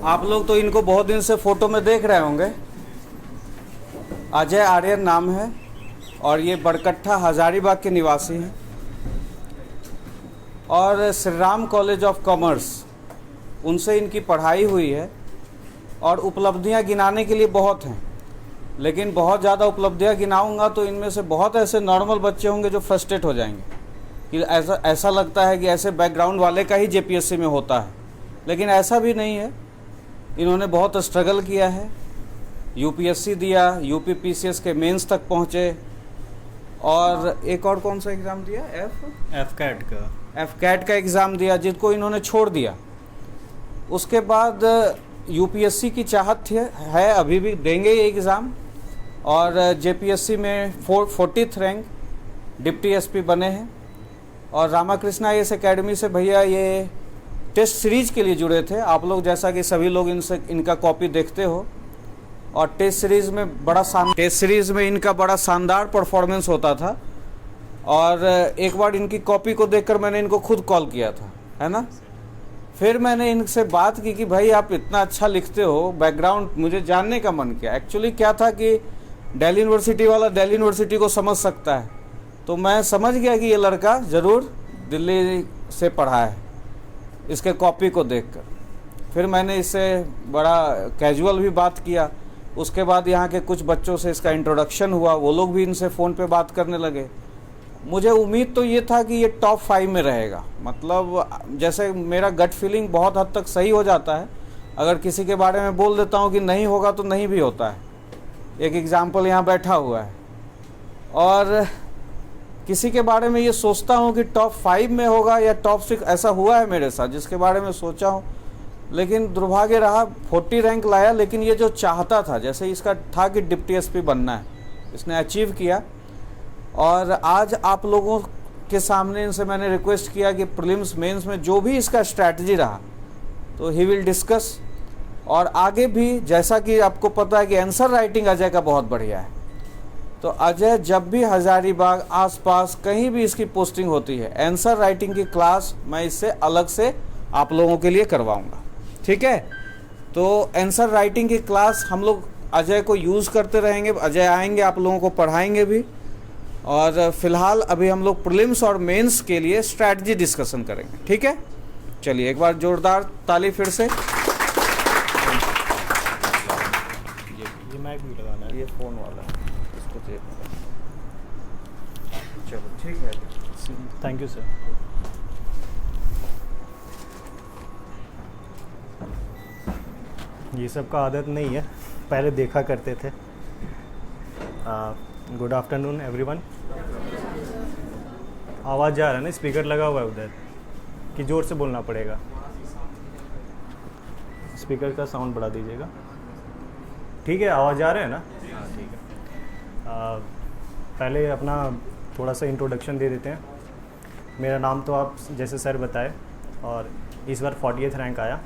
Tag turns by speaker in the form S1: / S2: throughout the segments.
S1: आप लोग तो इनको बहुत दिन से फ़ोटो में देख रहे होंगे। अजय आर्यन नाम है और ये बड़कट्ठा हजारीबाग के निवासी हैं और Shri Ram college of commerce उनसे इनकी पढ़ाई हुई है और उपलब्धियां गिनाने के लिए बहुत हैं, लेकिन बहुत ज़्यादा उपलब्धियां गिनाऊंगा तो इनमें से बहुत ऐसे नॉर्मल बच्चे होंगे जो फ्रस्ट्रेट हो जाएंगे कि ऐसा लगता है कि ऐसे बैकग्राउंड वाले का ही जेपीएससी में होता है, लेकिन ऐसा भी नहीं है। इन्होंने बहुत स्ट्रगल किया है, यूपीएससी दिया, यूपी पीसीएस के मेंस तक पहुँचे और एक और कौन सा एग्ज़ाम दिया, एफ कैट का एग्ज़ाम दिया, जिसको इन्होंने छोड़ दिया। उसके बाद यूपीएससी की चाहत है, अभी भी देंगे ये एग्ज़ाम और जेपीएससी में 40th रैंक डिप्टी एसपी बने हैं। और रामाकृष्णा आईएएस एकेडमी से भैया ये टेस्ट सीरीज़ के लिए जुड़े थे। आप लोग जैसा कि सभी लोग इनका कॉपी देखते हो और टेस्ट सीरीज़ में इनका बड़ा शानदार परफॉर्मेंस होता था और एक बार इनकी कॉपी को देखकर मैंने इनको खुद कॉल किया था, है ना। फिर मैंने इनसे बात की कि भाई आप इतना अच्छा लिखते हो, बैकग्राउंड मुझे जानने का मन किया। एक्चुअली क्या था कि दिल्ली यूनिवर्सिटी वाला दिल्ली यूनिवर्सिटी को समझ सकता है, तो मैं समझ गया कि ये लड़का ज़रूर दिल्ली से पढ़ा है इसके कॉपी को देखकर। फिर मैंने इससे बड़ा कैजुअल भी बात किया। उसके बाद यहाँ के कुछ बच्चों से इसका इंट्रोडक्शन हुआ, वो लोग भी इनसे फ़ोन पे बात करने लगे। मुझे उम्मीद तो ये था कि ये टॉप 5 में रहेगा, मतलब जैसे मेरा गट फीलिंग बहुत हद तक सही हो जाता है। अगर किसी के बारे में बोल देता हूँ कि नहीं होगा तो नहीं भी होता है। एक एग्जाम्पल यहाँ बैठा हुआ है और किसी के बारे में ये सोचता हूँ कि टॉप 5 में होगा या टॉप 6, ऐसा हुआ है मेरे साथ जिसके बारे में सोचा हूँ, लेकिन दुर्भाग्य रहा 40 रैंक लाया। लेकिन ये जो चाहता था, जैसे इसका था कि डिप्टी एसपी बनना है, इसने अचीव किया। और आज आप लोगों के सामने इनसे मैंने रिक्वेस्ट किया कि प्रीलिम्स मेंस में जो भी इसका स्ट्रैटेजी रहा तो ही विल डिस्कस। और आगे भी, जैसा कि आपको पता है कि आंसर राइटिंग अजय का बहुत बढ़िया है, तो अजय जब भी हजारीबाग आसपास कहीं भी इसकी पोस्टिंग होती है, आंसर राइटिंग की क्लास मैं इससे अलग से आप लोगों के लिए करवाऊंगा, ठीक है। तो आंसर राइटिंग की क्लास हम लोग अजय को यूज़ करते रहेंगे, अजय आएंगे, आप लोगों को पढ़ाएंगे भी। और फिलहाल अभी हम लोग प्रीलिम्स और मेंस के लिए स्ट्रैटेजी डिस्कशन करेंगे, ठीक है। चलिए एक बार जोरदार ताली फिर से।
S2: ये माइक भी लगाना है,
S1: ये फ़ोन वाला है, इसको चेक। चलो ठीक है,
S2: थैंक यू सर। ये सब का आदत नहीं है, पहले देखा करते थे। Good afternoon everyone. आवाज़ जा रहा है ना, स्पीकर लगा हुआ है उधर, कि ज़ोर से बोलना पड़ेगा? स्पीकर का साउंड बढ़ा दीजिएगा, ठीक है। आवाज़ जा रहा है ना? हाँ ठीक है। पहले अपना थोड़ा सा इंट्रोडक्शन दे देते हैं। मेरा नाम तो आप जैसे सर बताए, और इस बार 40th रैंक आया।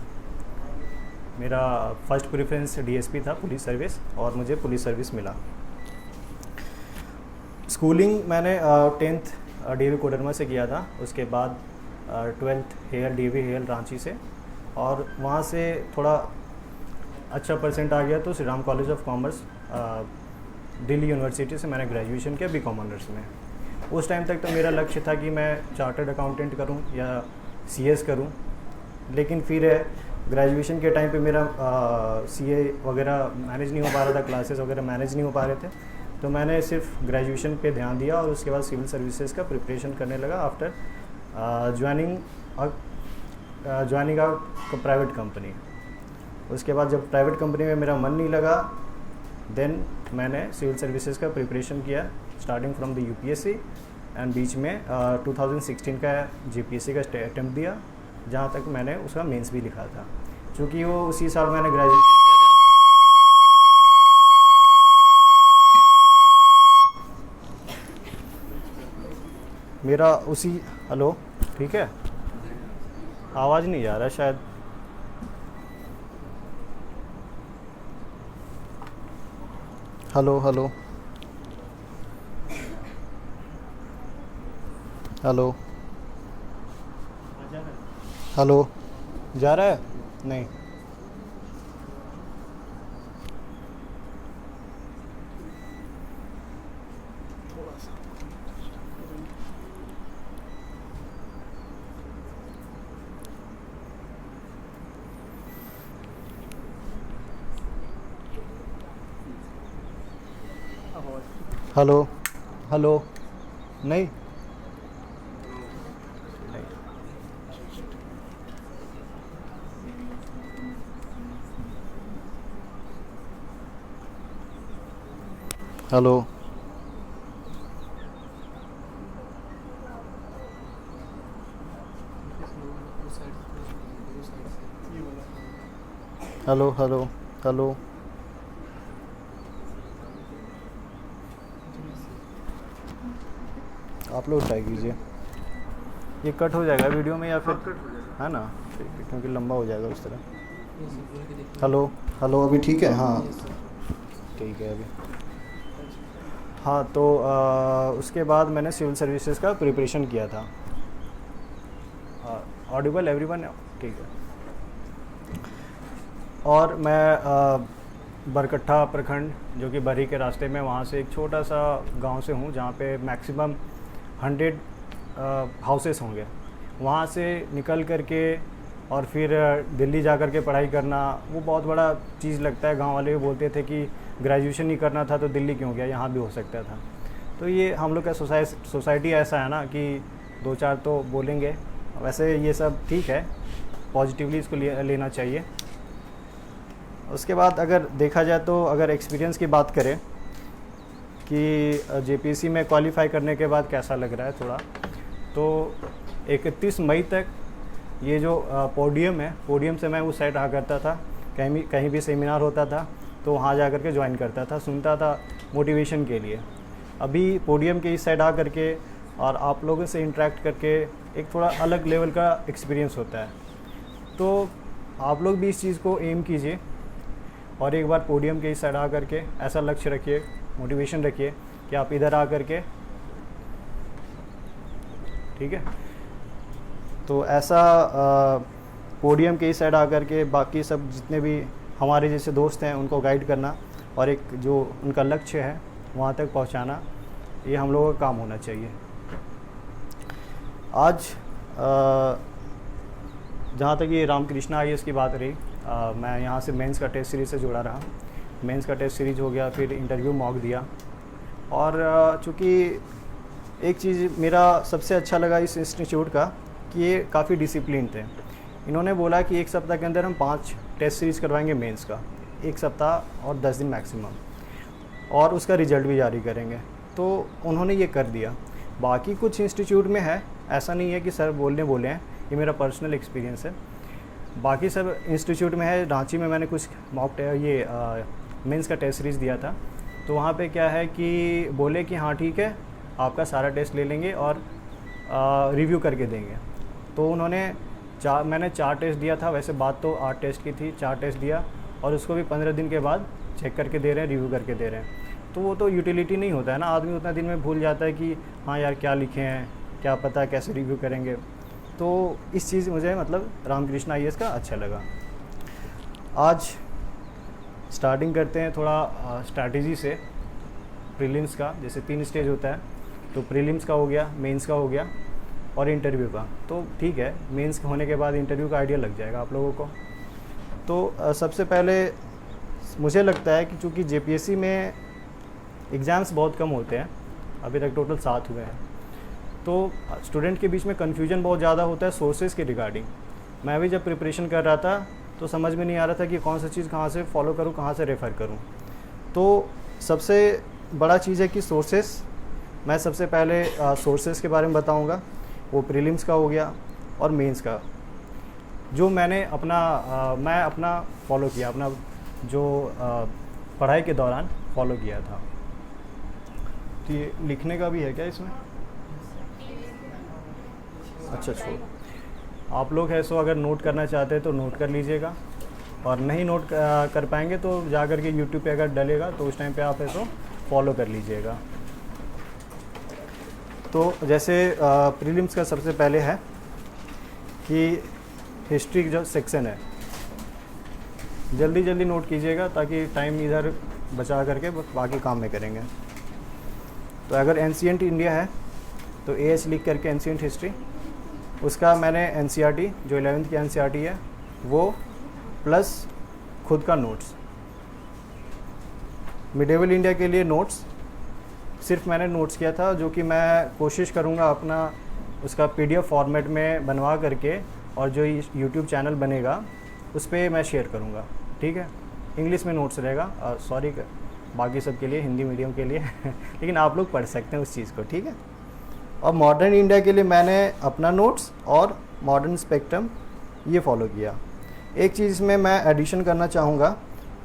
S2: मेरा फर्स्ट प्रेफरेंस डीएसपी था, पुलिस सर्विस, और मुझे पुलिस सर्विस मिला। स्कूलिंग मैंने 10th डीवी कोडरमा से किया था, उसके बाद 12th डीवी हेयल रांची से, और वहाँ से थोड़ा अच्छा परसेंट आ गया तो Shri Ram college of commerce Delhi university से मैंने ग्रेजुएशन किया बीकॉम ऑनर्स में। उस टाइम तक तो मेरा लक्ष्य था कि मैं चार्टर्ड अकाउंटेंट करूं या सीएस करूं, लेकिन फिर ग्रेजुएशन के टाइम पे मेरा सीए वगैरह मैनेज नहीं हो पा रहा था, क्लासेस वगैरह मैनेज नहीं हो पा रहे थे, तो मैंने सिर्फ ग्रेजुएशन पे ध्यान दिया और उसके बाद सिविल सर्विसेज का प्रिपरेशन करने लगा after joining a private company. उसके बाद जब प्राइवेट कंपनी में मेरा मन नहीं लगा, देन मैंने सिविल सर्विसेज का प्रिपरेशन किया starting from the UPSC, and बीच में 2016 का जीपीएससी का अटेम्प्ट दिया, जहाँ तक मैंने उसका मेंस भी लिखा था। चूँकि वो उसी साल मैंने ग्रेजुएशन किया था। मेरा उसी हेलो, ठीक है, आवाज़ नहीं जा रहा शायद। हेलो हेलो हेलो हेलो, जा रहा है? नहीं, हेलो हेलो नहीं हेलो हेलो हेलो हेलो आप लोग ट्राई कीजिए, ये कट हो जाएगा वीडियो में या फिर है ना, क्योंकि लंबा हो जाएगा उस तरह। हेलो हेलो अभी ठीक है? हाँ ठीक है अभी। हाँ तो उसके बाद मैंने सिविल सर्विसेज का प्रिपरेशन किया था। Audible everyone? ठीक है। और मैं बरकट्ठा प्रखंड जो कि बरी के रास्ते में, वहाँ से एक छोटा सा गांव से हूँ जहाँ पे मैक्सिमम 100 हाउसेस होंगे। वहाँ से निकल करके और फिर दिल्ली जा कर के पढ़ाई करना, वो बहुत बड़ा चीज़ लगता है। गांव वाले भी बोलते थे कि ग्रेजुएशन ही करना था तो दिल्ली क्यों गया, यहाँ भी हो सकता था। तो ये हम लोग का सोसाइटी ऐसा है ना कि 2-4 तो बोलेंगे। वैसे ये सब ठीक है, पॉजिटिवली इसको लेना चाहिए। उसके बाद अगर देखा जाए तो अगर एक्सपीरियंस की बात करें कि जेपीएससी में क्वालिफाई करने के बाद कैसा लग रहा है थोड़ा, तो 31 मई तक ये जो पोडियम है, पोडियम से मैं उस साइड आ करता था, कहीं भी सेमिनार होता था तो वहाँ जा कर के ज्वाइन करता था, सुनता था मोटिवेशन के लिए। अभी पोडियम के इस साइड आ करके और आप लोगों से इंटरेक्ट करके एक थोड़ा अलग लेवल का एक्सपीरियंस होता है। तो आप लोग भी इस चीज़ को एम कीजिए और एक बार पोडियम के इस साइड आ करके ऐसा लक्ष्य रखिए, मोटिवेशन रखिए कि आप इधर आ करके, ठीक है। तो ऐसा पोडियम के इस साइड आ करके बाकी सब जितने भी हमारे जैसे दोस्त हैं उनको गाइड करना और एक जो उनका लक्ष्य है वहाँ तक पहुँचाना, ये हम लोगों का काम होना चाहिए। आज जहाँ तक ये रामकृष्णा IAS की बात रही, मैं यहाँ से मेंस का टेस्ट सीरीज़ से जुड़ा रहा। मेंस का टेस्ट सीरीज हो गया, फिर इंटरव्यू मॉक दिया। और चूँकि एक चीज़ मेरा सबसे अच्छा लगा इस इंस्टीट्यूट का कि ये काफ़ी डिसिप्लिन थे। इन्होंने बोला कि 1 सप्ताह के अंदर हम 5 टेस्ट सीरीज़ करवाएंगे मेंस का, 1 सप्ताह और 10 दिन मैक्सिमम, और उसका रिज़ल्ट भी जारी करेंगे। तो उन्होंने ये कर दिया। बाकी कुछ इंस्टीट्यूट में है, ऐसा नहीं है कि सर बोले हैं, ये मेरा पर्सनल एक्सपीरियंस है। बाकी सब इंस्टीट्यूट में है। रांची में मैंने कुछ मॉक मेंस का टेस्ट सीरीज़ दिया था, तो वहाँ पे क्या है कि बोले कि हाँ ठीक है, आपका सारा टेस्ट ले लेंगे और रिव्यू करके देंगे। तो उन्होंने मैंने 4 टेस्ट दिया था, वैसे बात तो 8 टेस्ट की थी, 4 टेस्ट दिया और उसको भी 15 दिन के बाद चेक करके दे रहे हैं, रिव्यू करके दे रहे हैं। तो वो तो यूटिलिटी नहीं होता है ना, आदमी उतना दिन में भूल जाता है कि हाँ यार क्या लिखे हैं, क्या पता कैसे रिव्यू करेंगे। तो इस चीज़ मुझे मतलब रामकृष्णा IAS का अच्छा लगा। आज स्टार्टिंग करते हैं थोड़ा स्ट्रैटेजी से प्रीलिम्स का। जैसे 3 स्टेज होता है, तो प्रीलिम्स का हो गया, मेंस का हो गया और इंटरव्यू का। तो ठीक है, मेंस होने के बाद इंटरव्यू का आइडिया लग जाएगा आप लोगों को। तो सबसे पहले मुझे लगता है कि चूँकि जेपीएससी में एग्ज़ाम्स बहुत कम होते हैं, अभी तक टोटल 7 हुए हैं, तो स्टूडेंट के बीच में कन्फ्यूजन बहुत ज़्यादा होता है सोर्सेज के रिगार्डिंग। मैं भी जब प्रिपरेशन कर रहा था तो समझ में नहीं आ रहा था कि कौन सा चीज़ कहाँ से फॉलो करूँ, कहाँ से रेफ़र करूँ। तो सबसे बड़ा चीज़ है कि सोर्सेस। मैं सबसे पहले सोर्सेज के बारे में बताऊँगा, वो प्रीलिम्स का हो गया और मेंस का, जो मैंने मैं अपना फॉलो किया, अपना जो पढ़ाई के दौरान फॉलो किया था। तो ये लिखने का भी है क्या इसमें? अच्छा छोड़, आप लोग है सो अगर नोट करना चाहते हैं तो नोट कर लीजिएगा, और नहीं नोट कर पाएंगे तो जा कर के यूट्यूब पे अगर डलेगा तो उस टाइम पे आप है सो फॉलो कर लीजिएगा। तो जैसे प्रीलिम्स का सबसे पहले है कि हिस्ट्री जो सेक्शन है, जल्दी जल्दी नोट कीजिएगा ताकि टाइम इधर बचा करके बाकी काम में करेंगे। तो अगर एंशिएंट इंडिया है तो AH लिख करके एंशिएंट हिस्ट्री, उसका मैंने NCERT जो 11th की NCERT है वो प्लस खुद का नोट्स। मिडेवल इंडिया के लिए नोट्स सिर्फ मैंने नोट्स किया था, जो कि मैं कोशिश करूँगा अपना उसका PDF फॉर्मेट में बनवा करके और जो यूट्यूब चैनल बनेगा उस पर मैं शेयर करूँगा, ठीक है। इंग्लिश में नोट्स रहेगा, सॉरी बाकी सब के लिए, हिंदी मीडियम के लिए लेकिन आप लोग पढ़ सकते हैं उस चीज़ को, ठीक है। और मॉडर्न इंडिया के लिए मैंने अपना नोट्स और मॉडर्न स्पेक्ट्रम ये फॉलो किया। एक चीज़ में मैं एडिशन करना चाहूँगा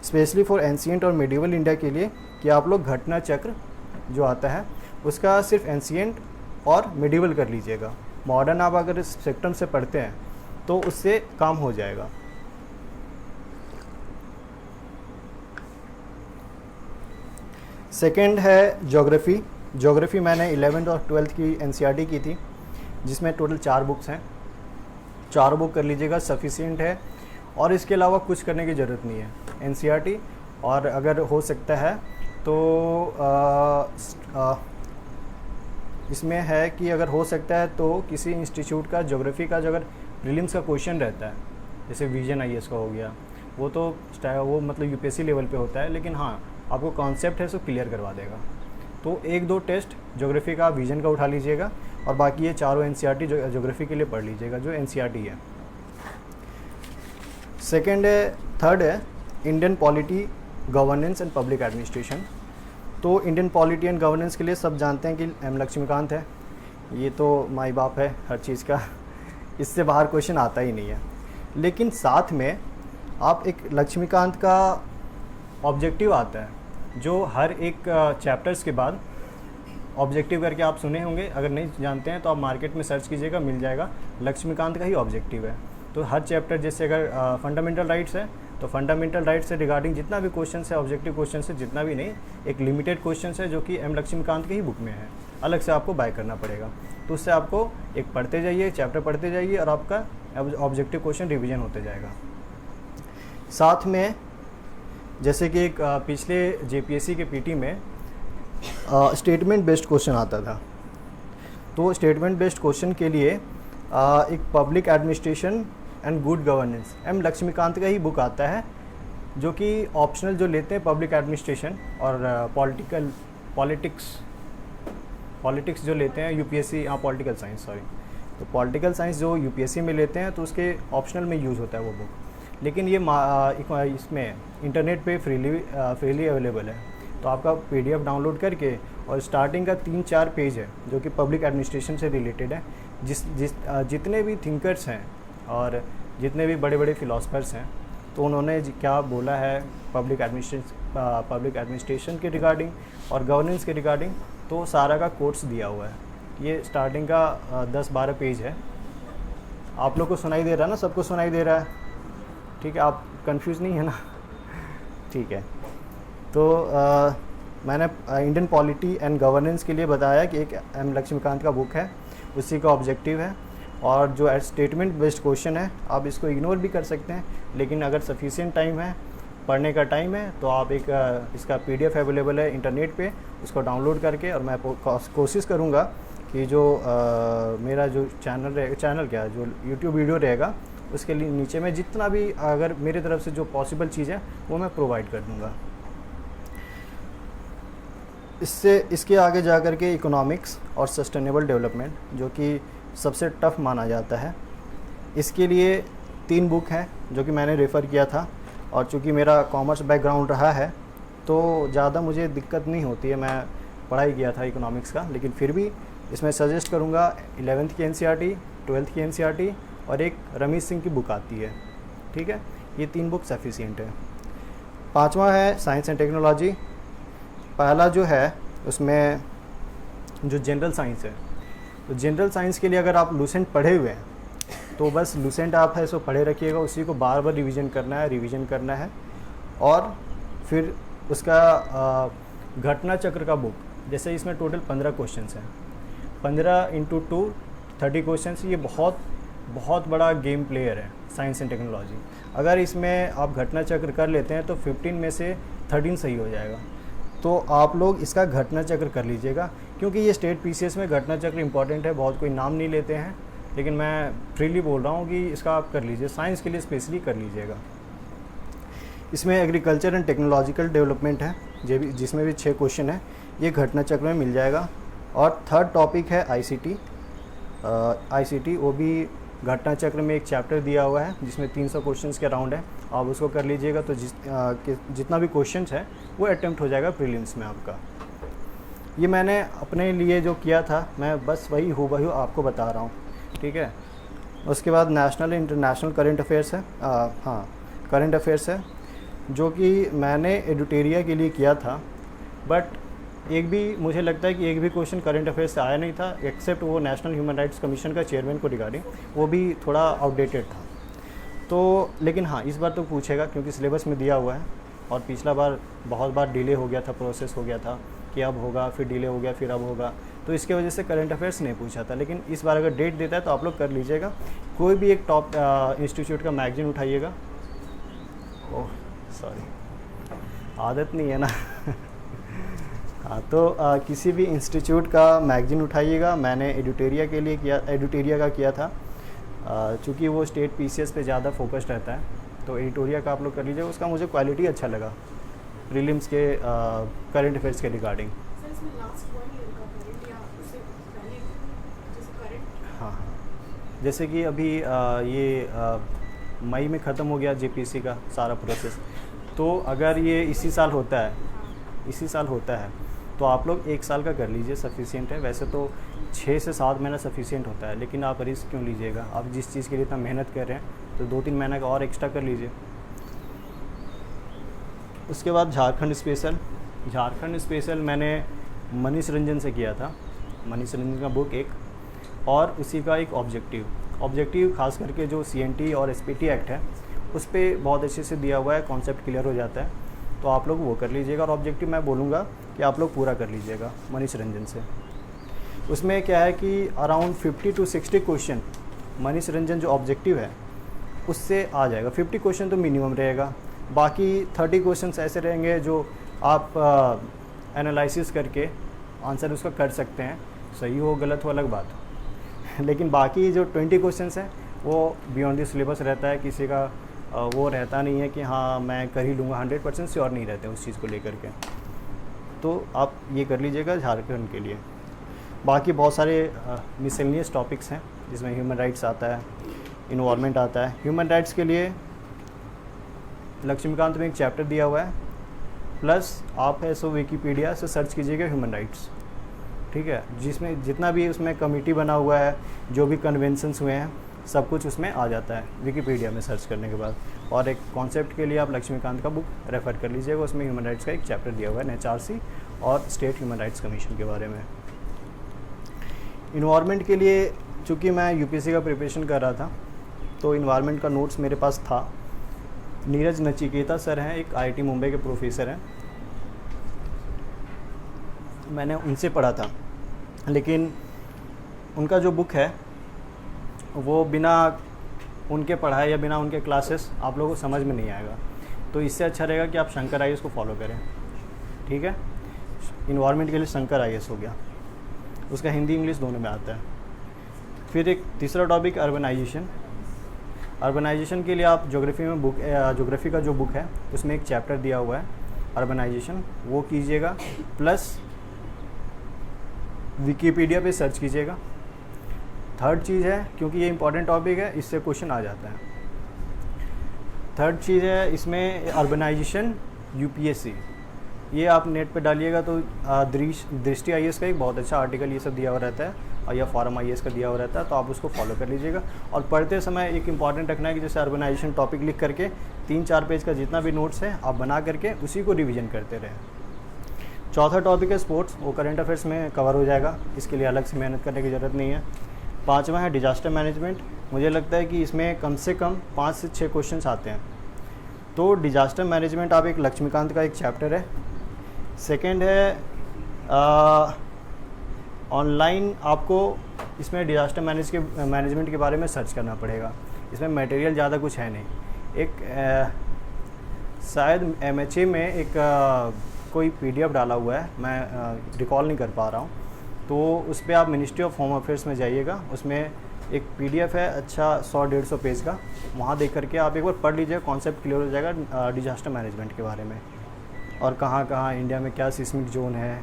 S2: स्पेशली फॉर एंशिएंट और मिडिवल इंडिया के लिए, कि आप लोग घटना चक्र जो आता है उसका सिर्फ एंशिएंट और मिडिवल कर लीजिएगा। मॉडर्न आप अगर स्पेक्ट्रम से पढ़ते हैं तो उससे काम हो जाएगा। सेकंड है ज्योग्राफी। ज्योग्राफी मैंने 11th और 12th की NCERT की थी, जिसमें टोटल 4 बुक्स हैं। 4 बुक कर लीजिएगा, सफिशिएंट है, और इसके अलावा कुछ करने की ज़रूरत नहीं है। NCERT, और अगर हो सकता है तो इसमें है कि अगर हो सकता है तो किसी इंस्टीट्यूट का ज्योग्राफी का जो अगर प्रीलिम्स का क्वेश्चन रहता है, जैसे विजन IAS का हो गया, वो मतलब UPSC लेवल पे होता है, लेकिन हाँ आपको कॉन्सेप्ट है सो क्लियर करवा देगा। तो 1-2 टेस्ट ज्योग्राफी का विजन का उठा लीजिएगा, और बाकी ये चारों NCERT ज्योग्राफी के लिए पढ़ लीजिएगा जो NCERT है। थर्ड है Indian polity, governance and public administration. तो इंडियन पॉलिटी एंड गवर्नेंस के लिए सब जानते हैं कि M लक्ष्मीकांत है, ये तो माई बाप है हर चीज़ का, इससे बाहर क्वेश्चन आता ही नहीं है। लेकिन साथ में आप एक लक्ष्मीकांत का ऑब्जेक्टिव आता है जो हर एक चैप्टर्स के बाद ऑब्जेक्टिव करके आप सुने होंगे, अगर नहीं जानते हैं तो आप मार्केट में सर्च कीजिएगा, मिल जाएगा। लक्ष्मीकांत का ही ऑब्जेक्टिव है। तो हर चैप्टर, जैसे अगर फंडामेंटल राइट्स है तो फंडामेंटल राइट्स से रिगार्डिंग जितना भी क्वेश्चन है, ऑब्जेक्टिव क्वेश्चन है, जितना भी नहीं, एक लिमिटेड क्वेश्चन है जो कि M लक्ष्मीकांत की ही बुक में है, अलग से आपको बाय करना पड़ेगा। तो उससे आपको एक पढ़ते जाइए, चैप्टर पढ़ते जाइए, और आपका ऑब्जेक्टिव क्वेश्चन रिवीजन होते जाएगा। साथ में जैसे कि एक पिछले JPSC के PT में स्टेटमेंट बेस्ड क्वेश्चन आता था, तो स्टेटमेंट बेस्ड क्वेश्चन के लिए एक public administration and good governance M Laxmikanth का ही बुक आता है, जो कि ऑप्शनल जो लेते हैं पब्लिक एडमिनिस्ट्रेशन और पॉलिटिक्स जो लेते हैं UPSC, पॉलिटिकल साइंस, सॉरी, तो पॉलिटिकल साइंस जो UPSC में लेते हैं तो उसके ऑप्शनल में यूज़ होता है वो बुक। लेकिन ये इसमें इंटरनेट पे फ्रीली अवेलेबल है, तो आपका PDF डाउनलोड करके, और स्टार्टिंग का 3-4 पेज है जो कि पब्लिक एडमिनिस्ट्रेशन से रिलेटेड है। जितने भी थिंकर्स हैं और जितने भी बड़े बड़े फिलोसफर्स हैं, तो उन्होंने क्या बोला है पब्लिक एडमिनिस्ट्रेशन के रिगार्डिंग और गवर्नेंस के रिगार्डिंग, तो सारा का कोट्स दिया हुआ है। ये स्टार्टिंग का 10-12 पेज है। आप लोग को सुनाई दे रहा है ना? सबको सुनाई दे रहा है? ठीक है, आप कंफ्यूज नहीं है ना? ठीक है। तो मैंने इंडियन पॉलिटी एंड गवर्नेंस के लिए बताया कि एक M लक्ष्मीकांत का बुक है, उसी का ऑब्जेक्टिव है, और जो स्टेटमेंट बेस्ड क्वेश्चन है आप इसको इग्नोर भी कर सकते हैं, लेकिन अगर सफिशिएंट टाइम है, पढ़ने का टाइम है, तो आप इसका PDF अवेलेबल है इंटरनेट पे, उसको डाउनलोड करके, और मैं कोशिश करूँगा कि जो मेरा जो चैनल क्या जो YouTube वीडियो रहेगा उसके लिए नीचे में जितना भी अगर मेरी तरफ से जो पॉसिबल चीज़ है वो मैं प्रोवाइड कर दूँगा। इसके आगे जा कर के इकोनॉमिक्स और सस्टेनेबल डेवलपमेंट, जो कि सबसे टफ माना जाता है, इसके लिए 3 बुक हैं जो कि मैंने रेफ़र किया था, और चूँकि मेरा कॉमर्स बैकग्राउंड रहा है तो ज़्यादा मुझे दिक्कत नहीं होती है, मैं पढ़ाई किया था इकोनॉमिक्स का, लेकिन फिर भी इसमें सजेस्ट करूँगा 11th की NCERT, 12th की NCERT, और एक रमेश सिंह की बुक आती है, ठीक है। ये 3 बुक सफिशिएंट है। 5वां है साइंस एंड टेक्नोलॉजी। पहला जो है उसमें जो जनरल साइंस है, तो जनरल साइंस के लिए अगर आप लूसेंट पढ़े हुए हैं तो बस लूसेंट आप है सो पढ़े रखिएगा, उसी को बार बार रिवीजन करना है। और फिर उसका घटना चक्र का बुक, जैसे इसमें टोटल 15 क्वेश्चन हैं, 15 × 2 30 क्वेश्चन। ये बहुत बड़ा गेम प्लेयर है साइंस एंड टेक्नोलॉजी। अगर इसमें आप घटना चक्र कर लेते हैं तो 15 में से 13 सही हो जाएगा। तो आप लोग इसका घटना चक्र कर लीजिएगा, क्योंकि ये स्टेट PCS में घटना चक्र इंपॉर्टेंट है, बहुत कोई नाम नहीं लेते हैं, लेकिन मैं फ्रीली बोल रहा हूँ कि इसका आप कर लीजिए, साइंस के लिए स्पेशली कर लीजिएगा। इसमें एग्रीकल्चर एंड टेक्नोलॉजिकल डेवलपमेंट है जिसमें भी 6 क्वेश्चन है। ये घटना चक्र में मिल जाएगा। और थर्ड टॉपिक है आईसीटी। आईसीटी वो भी घटना चक्र में एक चैप्टर दिया हुआ है जिसमें 300 क्वेश्चंस के राउंड है। आप उसको कर लीजिएगा तो जितना भी क्वेश्चंस है वो अटेम्प्ट हो जाएगा प्रीलिम्स में आपका। ये मैंने अपने लिए जो किया था मैं बस वही हूबहू आपको बता रहा हूँ, ठीक है। उसके बाद नेशनल इंटरनेशनल करंट अफेयर्स है, हाँ करंट अफेयर्स है, जो कि मैंने एडिटोरिया के लिए किया था। बट एक भी मुझे लगता है कि एक भी क्वेश्चन करंट अफेयर्स से आया नहीं था, एक्सेप्ट वो नेशनल ह्यूमन राइट्स कमीशन का चेयरमैन को रिगार्डिंग, वो भी थोड़ा आउटडेटेड था। तो लेकिन हाँ इस बार तो पूछेगा क्योंकि सिलेबस में दिया हुआ है। और पिछला बार बहुत बार डिले हो गया था, प्रोसेस हो गया था कि अब होगा, फिर डिले हो गया, फिर अब होगा, तो इसके वजह से करंट अफेयर्स नहीं पूछा था। लेकिन इस बार अगर डेट देता है तो आप लोग कर लीजिएगा। कोई भी एक टॉप इंस्टीट्यूट का मैगजीन उठाइएगा। ओह सॉरी, आदत नहीं है ना हाँ तो किसी भी इंस्टीट्यूट का मैगजीन उठाइएगा। मैंने एडिटोरिया के लिए किया, एडिटोरिया का किया था, चूँकि वो स्टेट पीसीएस पे ज़्यादा फोकस्ड रहता है, तो एडिटोरिया का आप लोग कर लीजिएगा। उसका मुझे क्वालिटी अच्छा लगा प्रीलिम्स के करंट अफेयर्स के रिगार्डिंग। हाँ हाँ, जैसे कि अभी ये मई में ख़त्म हो गया जेपीसी का सारा प्रोसेस, तो अगर ये इसी साल होता है तो आप लोग 1 साल का कर लीजिए, सफिशिएंट है। वैसे तो 6 से 7 महीना सफिशिएंट होता है, लेकिन आप रिस्क क्यों लीजिएगा? आप जिस चीज़ के लिए इतना मेहनत कर रहे हैं तो 2-3 महीना का और एक्स्ट्रा कर लीजिए। उसके बाद झारखंड स्पेशल मैंने मनीष रंजन से किया था, मनीष रंजन का बुक एक, और उसी का एक ऑब्जेक्टिव खास करके जो सीएनटी और एसपीटी एक्ट है उस पर बहुत अच्छे से दिया हुआ है, कॉन्सेप्ट क्लियर हो जाता है, तो आप लोग वो कर लीजिएगा। और ऑब्जेक्टिव मैं बोलूँगा कि आप लोग पूरा कर लीजिएगा मनीष रंजन से। उसमें क्या है कि around 50 to 60 question Manish Ranjan जो ऑब्जेक्टिव है उससे आ जाएगा। 50 क्वेश्चन तो मिनिमम रहेगा, बाकी 30 क्वेश्चन ऐसे रहेंगे जो आप एनालिसिस करके आंसर उसका कर सकते हैं, सही हो गलत हो अलग बात हो। लेकिन बाकी जो 20 क्वेश्चन हैं वो बियॉन्ड द सिलेबस रहता है, किसी का वो रहता नहीं है कि हाँ मैं कर ही लूँगा, 100% श्योर नहीं रहते उस चीज़ को लेकर के। तो आप ये कर लीजिएगा झारखंड के लिए। बाकी बहुत सारे मिसलेनियस टॉपिक्स हैं जिसमें ह्यूमन राइट्स आता है, इन्वायरमेंट आता है। ह्यूमन राइट्स के लिए लक्ष्मीकांत में एक चैप्टर दिया हुआ है, प्लस आप है सो विकीपीडिया से सर्च कीजिएगा ह्यूमन राइट्स, ठीक है, जिसमें जितना भी उसमें कमेटी बना हुआ है, जो भी कन्वेंशंस हुए हैं, सब कुछ उसमें आ जाता है विकीपीडिया में सर्च करने के बाद। और एक कॉन्सेप्ट के लिए आप लक्ष्मीकांत का बुक रेफ़र कर लीजिएगा, उसमें ह्यूमन राइट्स का एक चैप्टर दिया हुआ है एचआरसी और स्टेट ह्यूमन राइट्स कमीशन के बारे में। इन्वायरमेंट के लिए चूँकि मैं यूपीएससी का प्रिपरेशन कर रहा था तो इन्वायरमेंट का नोट्स मेरे पास था। नीरज नचिकेता सर हैं, एक आईआईटी मुंबई के प्रोफेसर हैं, मैंने उनसे पढ़ा था, लेकिन उनका जो बुक है वो बिना उनके पढ़ाए या बिना उनके क्लासेस आप लोगों को समझ में नहीं आएगा। तो इससे अच्छा रहेगा कि आप शंकर आईएएस को फॉलो करें, ठीक है। इन्वायरमेंट के लिए शंकर आईएएस हो गया, उसका हिंदी इंग्लिश दोनों में आता है। फिर एक तीसरा टॉपिक अर्बनाइजेशन के लिए आप ज्योग्राफी का जो बुक है उसमें एक चैप्टर दिया हुआ है अर्बनाइजेशन, वो कीजिएगा, प्लस विकीपीडिया पे सर्च कीजिएगा। थर्ड चीज़ है, क्योंकि ये इंपॉर्टेंट टॉपिक है, इससे क्वेश्चन आ जाता है। थर्ड चीज़ है इसमें अर्बनाइजेशन यूपीएससी, ये आप नेट पे डालिएगा तो दृष्टि आईएएस का एक बहुत अच्छा आर्टिकल ये सब दिया हुआ रहता है, और या फॉरम आईएएस का दिया हुआ रहता है, तो आप उसको फॉलो कर लीजिएगा। और पढ़ते समय एक इंपॉर्टेंट रखना है कि जैसे अर्बनाइजेशन टॉपिक लिख करके 3-4 पेज का जितना भी नोट्स है आप बना करके उसी को रिविज़न करते रहें। चौथा टॉपिक है स्पोर्ट्स, वो करंट अफेयर्स में कवर हो जाएगा, इसके लिए अलग से मेहनत करने की ज़रूरत नहीं है। पाँचवा है डिजास्टर मैनेजमेंट, मुझे लगता है कि इसमें कम से कम 5 से 6 क्वेश्चंस आते हैं। तो डिजास्टर मैनेजमेंट आप एक लक्ष्मीकांत का एक चैप्टर है। सेकंड है ऑनलाइन आपको इसमें डिजास्टर मैनेजमेंट के बारे में सर्च करना पड़ेगा, इसमें मटेरियल ज़्यादा कुछ है नहीं। एक शायद MHA में एक कोई PDF डाला हुआ है, मैं रिकॉल नहीं कर पा रहा हूँ, तो उस पर आप मिनिस्ट्री ऑफ होम अफेयर्स में जाइएगा, उसमें एक PDF है अच्छा 100-150 पेज का, वहाँ देख करके आप एक बार पढ़ लीजिएगा, कॉन्सेप्ट क्लियर हो जाएगा डिजास्टर मैनेजमेंट के बारे में, और कहाँ कहाँ इंडिया में क्या सिस्मिक जोन है,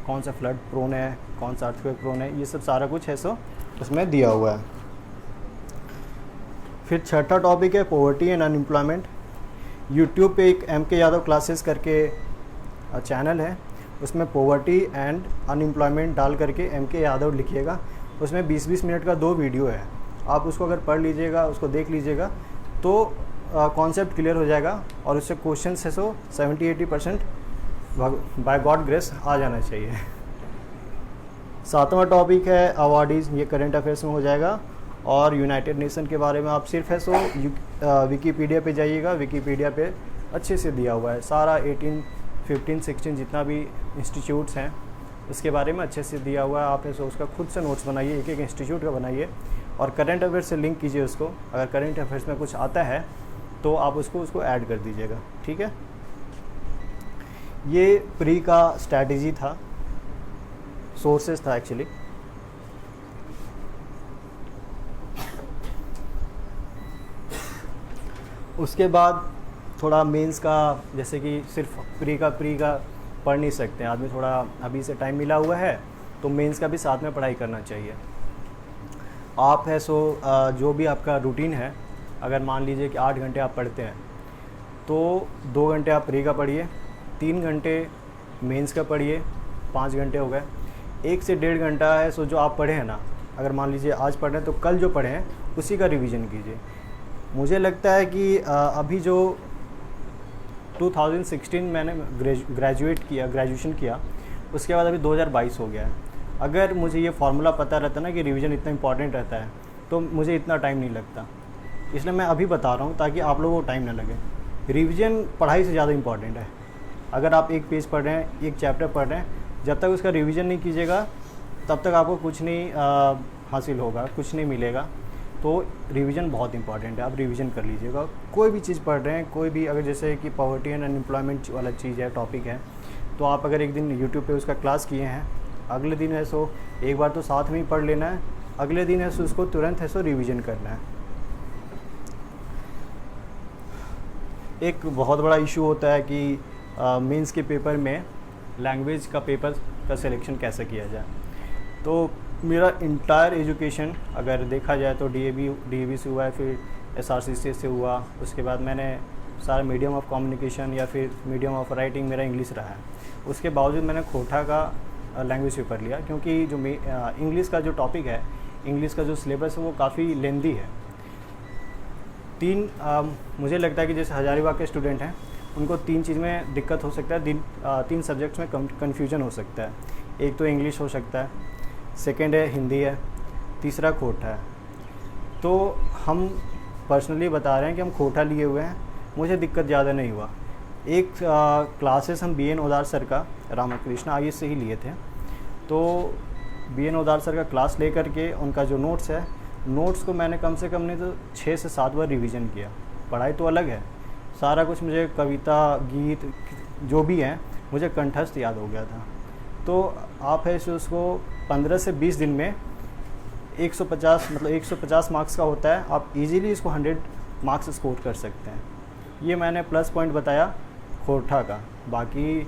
S2: कौन सा फ्लड प्रोन है, कौन सा अर्थक्वेक प्रोन है, ये सब सारा कुछ है सो उसमें दिया हुआ है। फिर छठा टॉपिक है पॉवर्टी एंड अनएम्प्लॉयमेंट। यूट्यूब पे एक MK यादव क्लासेस करके चैनल है, उसमें पॉवर्टी एंड अनएम्प्लॉयमेंट डाल करके MK यादव लिखिएगा, उसमें 20-20 मिनट का 2 वीडियो है। आप उसको अगर पढ़ लीजिएगा, उसको देख लीजिएगा तो कॉन्सेप्ट क्लियर हो जाएगा और उससे क्वेश्चन है सो 70-80% बाय गॉड ग्रेस आ जाना चाहिए। सातवां टॉपिक है अवार्डीज़, ये करंट अफेयर्स में हो जाएगा। और यूनाइटेड नेशन के बारे में आप सिर्फ है सो विकीपीडिया पे जाइएगा, विकीपीडिया पे अच्छे से दिया हुआ है सारा 18, 15, 16 जितना भी इंस्टीट्यूट्स हैं उसके बारे में अच्छे से दिया हुआ है। आप है सो उसका खुद से नोट्स बनाइए, एक एक इंस्टीट्यूट का बनाइए और करंट अफेयर्स से लिंक कीजिए उसको। अगर करंट अफेयर्स में कुछ आता है तो आप उसको ऐड कर दीजिएगा, ठीक है। ये प्री का स्ट्रैटेजी था, सोर्सेस था एक्चुअली। उसके बाद थोड़ा मेंस का, जैसे कि सिर्फ प्री का पढ़ नहीं सकते हैं आदमी, थोड़ा अभी से टाइम मिला हुआ है तो मेंस का भी साथ में पढ़ाई करना चाहिए। आप है सो जो भी आपका रूटीन है, अगर मान लीजिए कि 8 घंटे आप पढ़ते हैं तो 2 घंटे आप प्री का पढ़िए, 3 घंटे मेंस का पढ़िए, 5 घंटे हो गए। 1 से 1.5 घंटा है सो जो आप पढ़े हैं ना, अगर मान लीजिए आज पढ़ रहे हैं तो कल जो पढ़े हैं उसी का रिवीजन कीजिए। मुझे लगता है कि अभी जो 2016 मैंने ग्रेजुएशन किया, उसके बाद अभी 2022 हो गया है। अगर मुझे ये फार्मूला पता रहता ना कि रिवीजन इतना इंपॉर्टेंट रहता है तो मुझे इतना टाइम नहीं लगता, इसलिए मैं अभी बता रहा हूँ ताकि आप लोगों को टाइम ना लगे। रिवीजन पढ़ाई से ज़्यादा इंपॉर्टेंट है। अगर आप एक पेज पढ़ रहे हैं, एक चैप्टर पढ़ रहे हैं, जब तक उसका रिवीजन नहीं कीजिएगा तब तक आपको कुछ नहीं हासिल होगा, कुछ नहीं मिलेगा। तो रिवीजन बहुत इंपॉर्टेंट है, आप रिवीजन कर लीजिएगा। कोई भी चीज़ पढ़ रहे हैं, कोई भी, अगर जैसे कि पॉवर्टी एंड अनएम्प्लॉयमेंट वाला चीज़ है, टॉपिक है, तो आप अगर एक दिन यूट्यूब पे उसका क्लास किए हैं, अगले दिन है सो एक बार तो साथ में ही पढ़ लेना है, अगले दिन है सो उसको तुरंत है सो रिवीजन करना है। एक बहुत बड़ा इशू होता है कि मेंस के पेपर में लैंग्वेज का पेपर का सिलेक्शन कैसे किया जाए। तो मेरा इंटायर एजुकेशन अगर देखा जाए तो DAV से हुआ है, फिर SRCC से हुआ, उसके बाद मैंने सारा मीडियम ऑफ कम्युनिकेशन या फिर मीडियम ऑफ राइटिंग मेरा इंग्लिश रहा है। उसके बावजूद मैंने खोटा का लैंग्वेज पेपर लिया क्योंकि जो इंग्लिश का जो टॉपिक है, इंग्लिश का जो सिलेबस है वो काफ़ी लेंदी है। मुझे लगता है कि जैसे हजारीबाग के स्टूडेंट हैं उनको 3 चीज़ में दिक्कत हो सकता है, 3 सब्जेक्ट्स में कन्फ्यूजन हो सकता है। एक तो इंग्लिश हो सकता है, सेकेंड है हिंदी है, तीसरा खोटा है। तो हम पर्सनली बता रहे हैं कि हम खोटा लिए हुए हैं, मुझे दिक्कत ज़्यादा नहीं हुआ। एक क्लासेस हम BN ओदार सर का रामकृष्ण IAS से ही लिए थे। तो BN ओदार सर का क्लास ले करके उनका जो नोट्स है, नोट्स को मैंने कम से कम नहीं तो 6 से 7 बार रिवीजन किया। पढ़ाई तो अलग है, सारा कुछ मुझे कविता, गीत जो भी हैं मुझे कंठस्थ याद हो गया था। तो आप है उसको 15 से 20 दिन में 150 मतलब 150 मार्क्स का होता है, आप इजीली इसको 100 मार्क्स स्कोर कर सकते हैं। ये मैंने प्लस पॉइंट बताया खोटा का। बाकी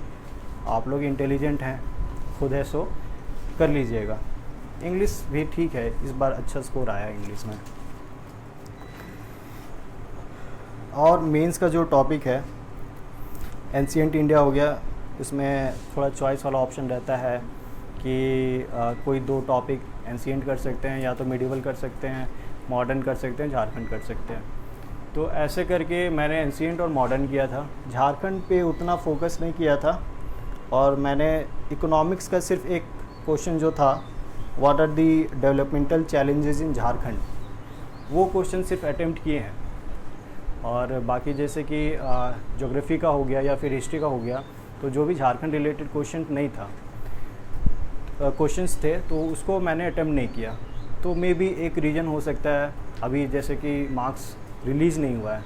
S2: आप लोग इंटेलिजेंट हैं, खुद है सो कर लीजिएगा। इंग्लिश भी ठीक है, इस बार अच्छा स्कोर आया इंग्लिश में। और मेंस का जो टॉपिक है एंशिएंट इंडिया हो गया, इसमें थोड़ा चॉइस वाला ऑप्शन रहता है कि कोई 2 टॉपिक एंशिएंट कर सकते हैं, या तो मिडिवल कर सकते हैं, मॉडर्न कर सकते हैं, झारखंड कर सकते हैं। तो ऐसे करके मैंने एंशिएंट और मॉडर्न किया था, झारखंड पे उतना फोकस नहीं किया था। और मैंने इकोनॉमिक्स का सिर्फ एक क्वेश्चन जो था, what are the developmental challenges in Jharkhand, वो क्वेश्चन सिर्फ अटेम्प्ट किए हैं। और बाकी जैसे कि ज्योग्राफी का हो गया या फिर हिस्ट्री का हो गया, तो जो भी झारखंड रिलेटेड क्वेश्चन नहीं था, क्वेश्चंस थे, तो उसको मैंने अटेम्प्ट नहीं किया। तो मे बी एक रीज़न हो सकता है, अभी जैसे कि मार्क्स रिलीज़ नहीं हुआ है,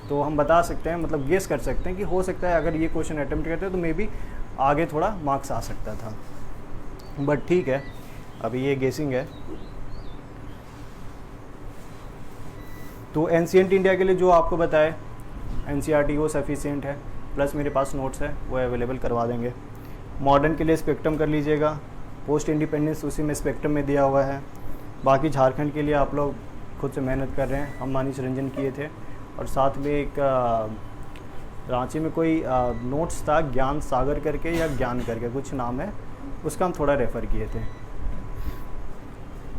S2: तो हम बता सकते हैं, मतलब गेस कर सकते हैं कि हो सकता है अगर ये क्वेश्चन अटेम्प्ट करते हैं तो मे बी आगे थोड़ा मार्क्स आ सकता था। बट ठीक है, अभी ये गेसिंग है। तो एंशिएंट इंडिया के लिए जो आपको बताए NCERT वो सफिशिएंट है, प्लस मेरे पास नोट्स है वो अवेलेबल करवा देंगे। मॉडर्न के लिए स्पेक्ट्रम कर लीजिएगा, पोस्ट इंडिपेंडेंस उसी में स्पेक्ट्रम में दिया हुआ है। बाकी झारखंड के लिए आप लोग खुद से मेहनत कर रहे हैं, हम मानिश रंजन किए थे, और साथ में एक रांची में कोई नोट्स था ज्ञान सागर करके या ज्ञान करके कुछ नाम है, उसका हम थोड़ा रेफ़र किए थे।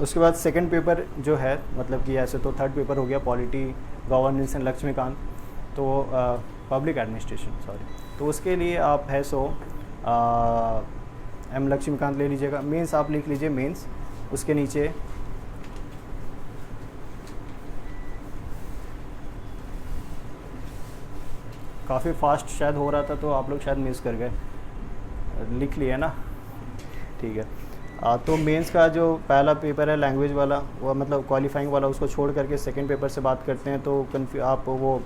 S2: उसके बाद सेकंड पेपर जो है, मतलब कि ऐसे तो थर्ड पेपर हो गया पॉलिटी, गवर्नेंस एंड लक्ष्मीकांत, तो पब्लिक एडमिनिस्ट्रेशन सॉरी, तो उसके लिए आप है सो एम लक्ष्मीकांत ले लीजिएगा। मेंस आप लिख लीजिए मेंस, उसके नीचे काफ़ी फास्ट शायद हो रहा था तो आप लोग शायद मिस कर गए, लिख लिए ना, ठीक है। तो मेंस का जो पहला पेपर है लैंग्वेज वाला, वो मतलब क्वालिफाइंग वाला, उसको छोड़ करके सेकंड पेपर से बात करते हैं, तो आप वो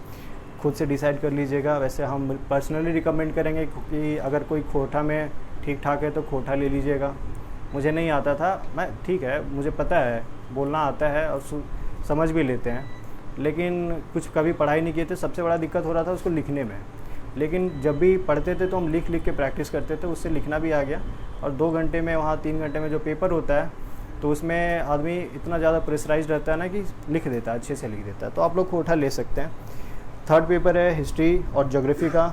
S2: खुद से डिसाइड कर लीजिएगा। वैसे हम पर्सनली रिकमेंड करेंगे कि अगर कोई खोटा में ठीक ठाक है तो खोटा ले लीजिएगा। मुझे नहीं आता था, मैं ठीक है, मुझे पता है, बोलना आता है और समझ भी लेते हैं, लेकिन कुछ कभी पढ़ाई नहीं किए थे। सबसे बड़ा दिक्कत हो रहा था उसको लिखने में, लेकिन जब भी पढ़ते थे तो हम लिख लिख के प्रैक्टिस करते थे, उससे लिखना भी आ गया। और 2 घंटे में वहाँ 3 घंटे में जो पेपर होता है तो उसमें आदमी इतना ज़्यादा प्रेशराइज रहता है ना कि लिख देता है, अच्छे से लिख देता है। तो आप लोग कोठा ले सकते हैं। थर्ड पेपर है हिस्ट्री और ज्योग्राफी का।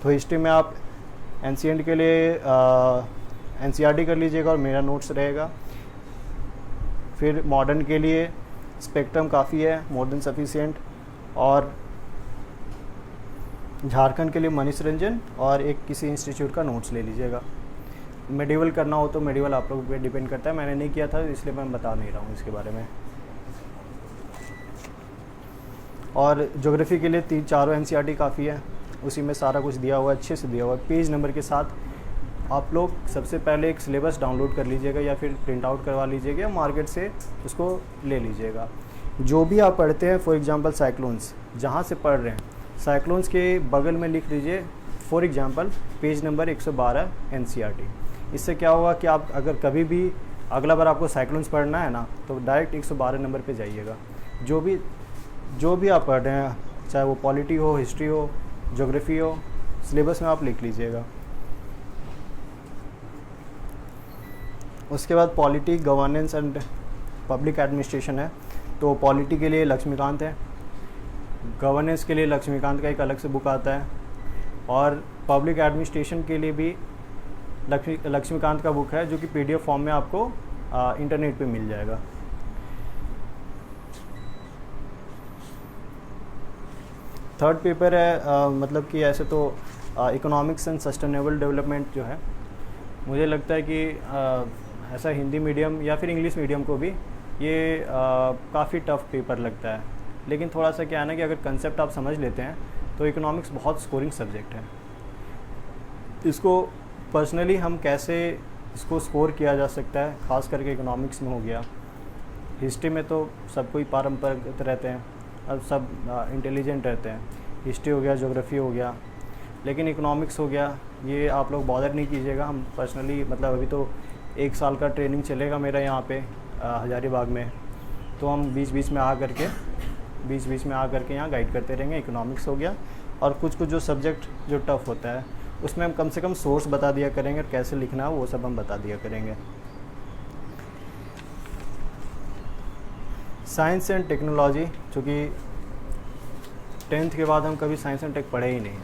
S2: तो हिस्ट्री में आप एनसीईआरटी के लिए एनसीईआरटी कर लीजिएगा और मेरा नोट्स रहेगा। फिर मॉडर्न के लिए स्पेक्ट्रम काफ़ी है, मोर देन सफिशिएंट। और झारखंड के लिए मनीष रंजन और एक किसी इंस्टीट्यूट का नोट्स ले लीजिएगा। मेडिवल करना हो तो मेडिवल आप लोगों पे डिपेंड करता है, मैंने नहीं किया था इसलिए मैं बता नहीं रहा हूँ इसके बारे में। और ज्योग्राफी के लिए 3-4 एनसीईआरटी काफ़ी है, उसी में सारा कुछ दिया हुआ है, अच्छे से दिया हुआ है पेज नंबर के साथ। आप लोग सबसे पहले एक सिलेबस डाउनलोड कर लीजिएगा या फिर प्रिंट आउट करवा लीजिएगा, मार्केट से उसको ले लीजिएगा। जो भी आप पढ़ते हैं, फॉर एग्जांपल साइक्लोन्स, जहाँ से पढ़ रहे हैं साइक्लोन्स के बगल में लिख लीजिए for example page number 112 NCERT. इससे क्या होगा कि आप अगर कभी भी अगला बार आपको साइक्लोन्स पढ़ना है ना, तो डायरेक्ट 112 नंबर पे जाइएगा। जो भी आप पढ़ रहे हैं, चाहे वो पॉलिटी हो, हिस्ट्री हो, ज्योग्राफी हो, सिलेबस में आप लिख लीजिएगा। उसके बाद polity, governance and public administration है। तो पॉलिटी के लिए लक्ष्मीकांत है, गवर्नेंस के लिए लक्ष्मीकांत का एक अलग से बुक आता है, और पब्लिक एडमिनिस्ट्रेशन के लिए भी लक्ष्मीकांत का बुक है, जो कि पीडीएफ फॉर्म में आपको इंटरनेट पे मिल जाएगा। थर्ड पेपर है मतलब कि ऐसे तो इकोनॉमिक्स एंड सस्टेनेबल डेवलपमेंट जो है, मुझे लगता है कि ऐसा हिंदी मीडियम या फिर इंग्लिश मीडियम को भी ये काफ़ी टफ पेपर लगता है। लेकिन थोड़ा सा क्या है ना कि अगर कंसेप्ट आप समझ लेते हैं तो इकोनॉमिक्स बहुत स्कोरिंग सब्जेक्ट है। इसको पर्सनली हम कैसे इसको स्कोर किया जा सकता है, ख़ास करके इकोनॉमिक्स में हो गया। हिस्ट्री में तो सब कोई पारंपरिक रहते हैं, अब सब इंटेलिजेंट रहते हैं। हिस्ट्री हो गया, ज्योग्राफी हो गया, लेकिन इकोनॉमिक्स हो गया, ये आप लोग बॉदर नहीं कीजिएगा। हम पर्सनली मतलब अभी तो 1 साल का ट्रेनिंग चलेगा मेरा यहाँ पे हजारीबाग में, तो हम बीच बीच में आ करके यहाँ गाइड करते रहेंगे। इकोनॉमिक्स हो गया, और कुछ जो सब्जेक्ट जो टफ़ होता है उसमें हम कम से कम सोर्स बता दिया करेंगे, और कैसे लिखना है वो सब हम बता दिया करेंगे। साइंस एंड टेक्नोलॉजी, चूँकि 10th के बाद हम कभी साइंस एंड टेक पढ़े ही नहीं,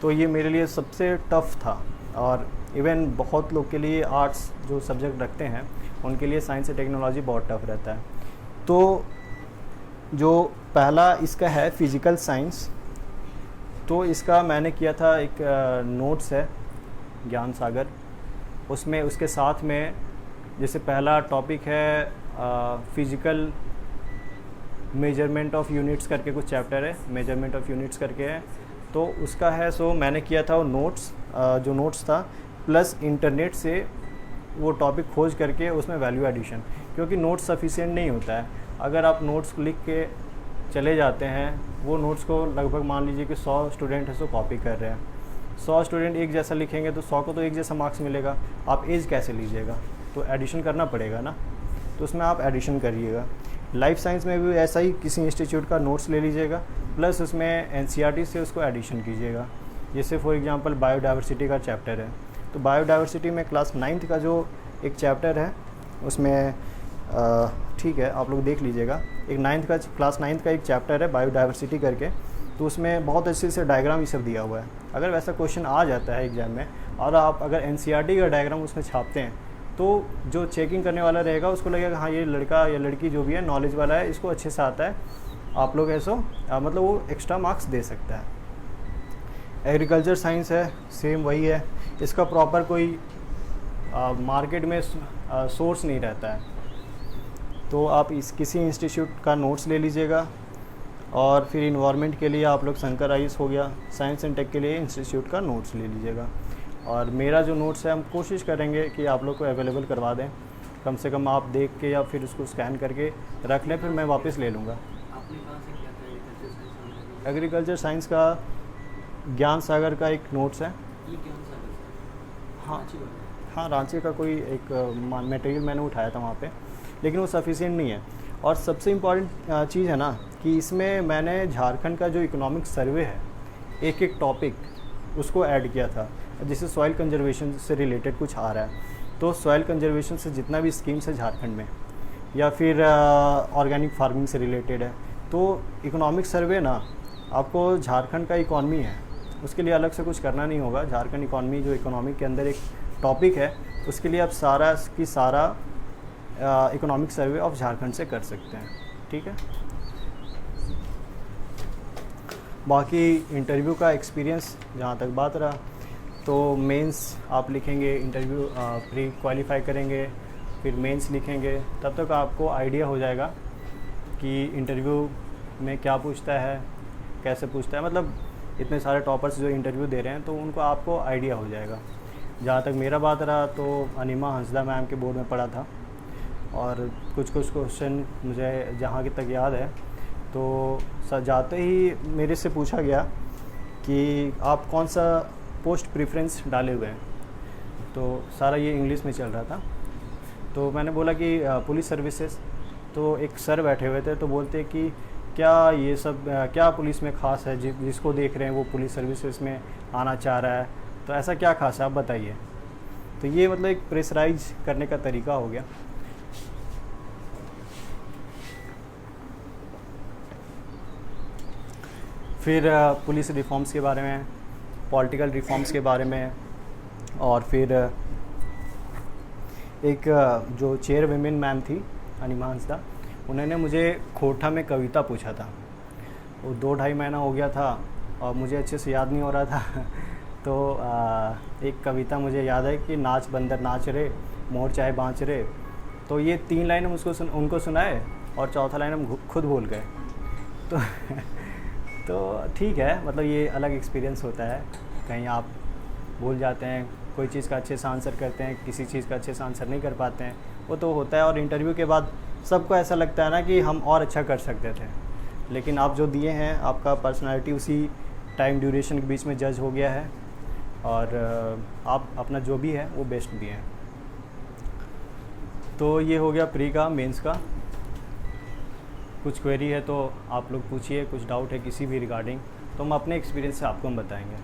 S2: तो ये मेरे लिए सबसे टफ़ था। और इवन बहुत लोग के लिए आर्ट्स जो सब्जेक्ट रखते हैं उनके लिए साइंस एंड टेक्नोलॉजी बहुत टफ रहता है। तो जो पहला इसका है फिज़िकल साइंस, तो इसका मैंने किया था, एक नोट्स है ज्ञान सागर, उसमें उसके साथ में जैसे पहला टॉपिक है फिज़िकल मेजरमेंट ऑफ यूनिट्स करके कुछ चैप्टर है, मेजरमेंट ऑफ यूनिट्स करके है, तो उसका है। सो मैंने किया था वो नोट्स, जो नोट्स था प्लस इंटरनेट से वो टॉपिक खोज करके उसमें वैल्यू एडिशन, क्योंकि नोट्स सफिशिएंट नहीं होता है। अगर आप नोट्स लिख के चले जाते हैं, वो नोट्स को लगभग मान लीजिए कि 100 स्टूडेंट है सो कॉपी कर रहे हैं, 100 स्टूडेंट एक जैसा लिखेंगे तो 100 को तो एक जैसा मार्क्स मिलेगा, आप एज कैसे लीजिएगा, तो एडिशन करना पड़ेगा ना, तो उसमें आप एडिशन करिएगा। लाइफ साइंस में भी ऐसा ही किसी इंस्टीट्यूट का नोट्स ले लीजिएगा, प्लस उसमें एनसीईआरटी से उसको एडिशन कीजिएगा। जैसे फॉर एग्जांपल बायोडाइवर्सिटी का चैप्टर है, तो बायोडाइवर्सिटी में क्लास 9th का जो एक चैप्टर है उसमें ठीक है आप लोग देख लीजिएगा, एक क्लास 9th का एक चैप्टर है बायोडाइवर्सिटी करके, तो उसमें बहुत अच्छे से डायग्राम ये सब दिया हुआ है। अगर वैसा क्वेश्चन आ जाता है एग्ज़ाम में और आप अगर NCERT का डायग्राम उसमें छापते हैं तो जो चेकिंग करने वाला रहेगा उसको लगेगा हाँ ये लड़का या लड़की जो भी है नॉलेज वाला है, इसको अच्छे से आता है, आप लोग ऐसा मतलब वो एक्स्ट्रा मार्क्स दे सकता है। एग्रीकल्चर साइंस है, सेम वही है, इसका प्रॉपर कोई मार्केट में सोर्स नहीं रहता है, तो आप किसी इंस्टीट्यूट का नोट्स ले लीजिएगा। और फिर इन्वायरमेंट के लिए आप लोग शंकर आइस हो गया, साइंस एंड टेक के लिए इंस्टीट्यूट का नोट्स ले लीजिएगा। और मेरा जो नोट्स है हम कोशिश करेंगे कि आप लोग को अवेलेबल करवा दें, कम से कम आप देख के या फिर उसको स्कैन करके रख लें, फिर मैं वापस ले लूँगा।
S3: आपने कहाँ से किया था
S2: एग्रीकल्चर साइंस का ज्ञान सागर का एक नोट्स है।
S3: ये ज्ञान सागर से?
S2: हाँ
S3: रांची वाला?
S2: हाँ, रांची का कोई एक मटेरियल मैंने उठाया था वहाँ पे, लेकिन वो सफिशिएंट नहीं है। और सबसे इम्पॉर्टेंट चीज़ है ना कि इसमें मैंने झारखंड का जो इकोनॉमिक सर्वे है, एक एक टॉपिक उसको ऐड किया था, जिससे सॉइल कंजर्वेशन से रिलेटेड कुछ आ रहा है। तो सॉइल कंजर्वेशन से जितना भी स्कीम्स है झारखंड में, या फिर ऑर्गेनिक फार्मिंग से रिलेटेड है, तो इकोनॉमिक सर्वे ना आपको झारखंड का इकॉनमी है उसके लिए अलग से कुछ करना नहीं होगा। झारखंड इकॉनमी जो इकोनॉमिक के अंदर एक टॉपिक है, उसके लिए आप सारा की सारा इकोनॉमिक सर्वे ऑफ झारखंड से कर सकते हैं, ठीक है। बाकी इंटरव्यू का एक्सपीरियंस जहाँ तक बात रहा, तो मेंस आप लिखेंगे, इंटरव्यू प्री क्वालिफाई करेंगे, फिर मेंस लिखेंगे, तब तक आपको आइडिया हो जाएगा कि इंटरव्यू में क्या पूछता है, कैसे पूछता है। मतलब इतने सारे टॉपर्स जो इंटरव्यू दे रहे हैं तो उनको आपको आइडिया हो जाएगा। जहाँ तक मेरा बात रहा तो अनिमा हंसदा मैम के बोर्ड में पढ़ा था, और कुछ क्वेश्चन मुझे जहाँ तक याद है तो जाते ही मेरे से पूछा गया कि आप कौन सा पोस्ट प्रेफरेंस डाले हुए हैं, तो सारा ये इंग्लिश में चल रहा था। तो मैंने बोला कि पुलिस सर्विसेज। तो एक सर बैठे हुए थे, तो बोलते कि क्या ये सब क्या पुलिस में ख़ास है, जिसको देख रहे हैं वो पुलिस सर्विसेज में आना चाह रहा है, तो ऐसा क्या खास है आप बताइए। तो ये मतलब एक प्रेशराइज करने का तरीका हो गया। फिर पुलिस रिफॉर्म्स के बारे में, पॉलिटिकल रिफॉर्म्स के बारे में, और फिर एक जो चेयर विमेन मैम थी अनिमा हंसदा, उन्होंने मुझे खोटा में कविता पूछा था। वो 2-2.5 महीना हो गया था और मुझे अच्छे से याद नहीं हो रहा था तो एक कविता मुझे याद है कि नाच बंदर नाच रे, मोर चाहे बाँच रे। तो ये 3 लाइन हम उनको सुनाए और चौथा लाइन हम खुद भूल गए। तो ठीक है, मतलब ये अलग एक्सपीरियंस होता है, कहीं आप भूल जाते हैं, कोई चीज़ का अच्छे से आंसर करते हैं, किसी चीज़ का अच्छे से आंसर नहीं कर पाते हैं, वो तो होता है। और इंटरव्यू के बाद सबको ऐसा लगता है ना कि हम और अच्छा कर सकते थे, लेकिन आप जो दिए हैं, आपका पर्सनालिटी उसी टाइम ड्यूरेशन के बीच में जज हो गया है, और आप अपना जो भी है वो बेस्ट दिए हैं। तो ये हो गया प्री का, मेंस का। कुछ क्वेरी है तो आप लोग पूछिए, कुछ डाउट है किसी भी रिगार्डिंग, तो हम अपने एक्सपीरियंस से आपको हम बताएंगे।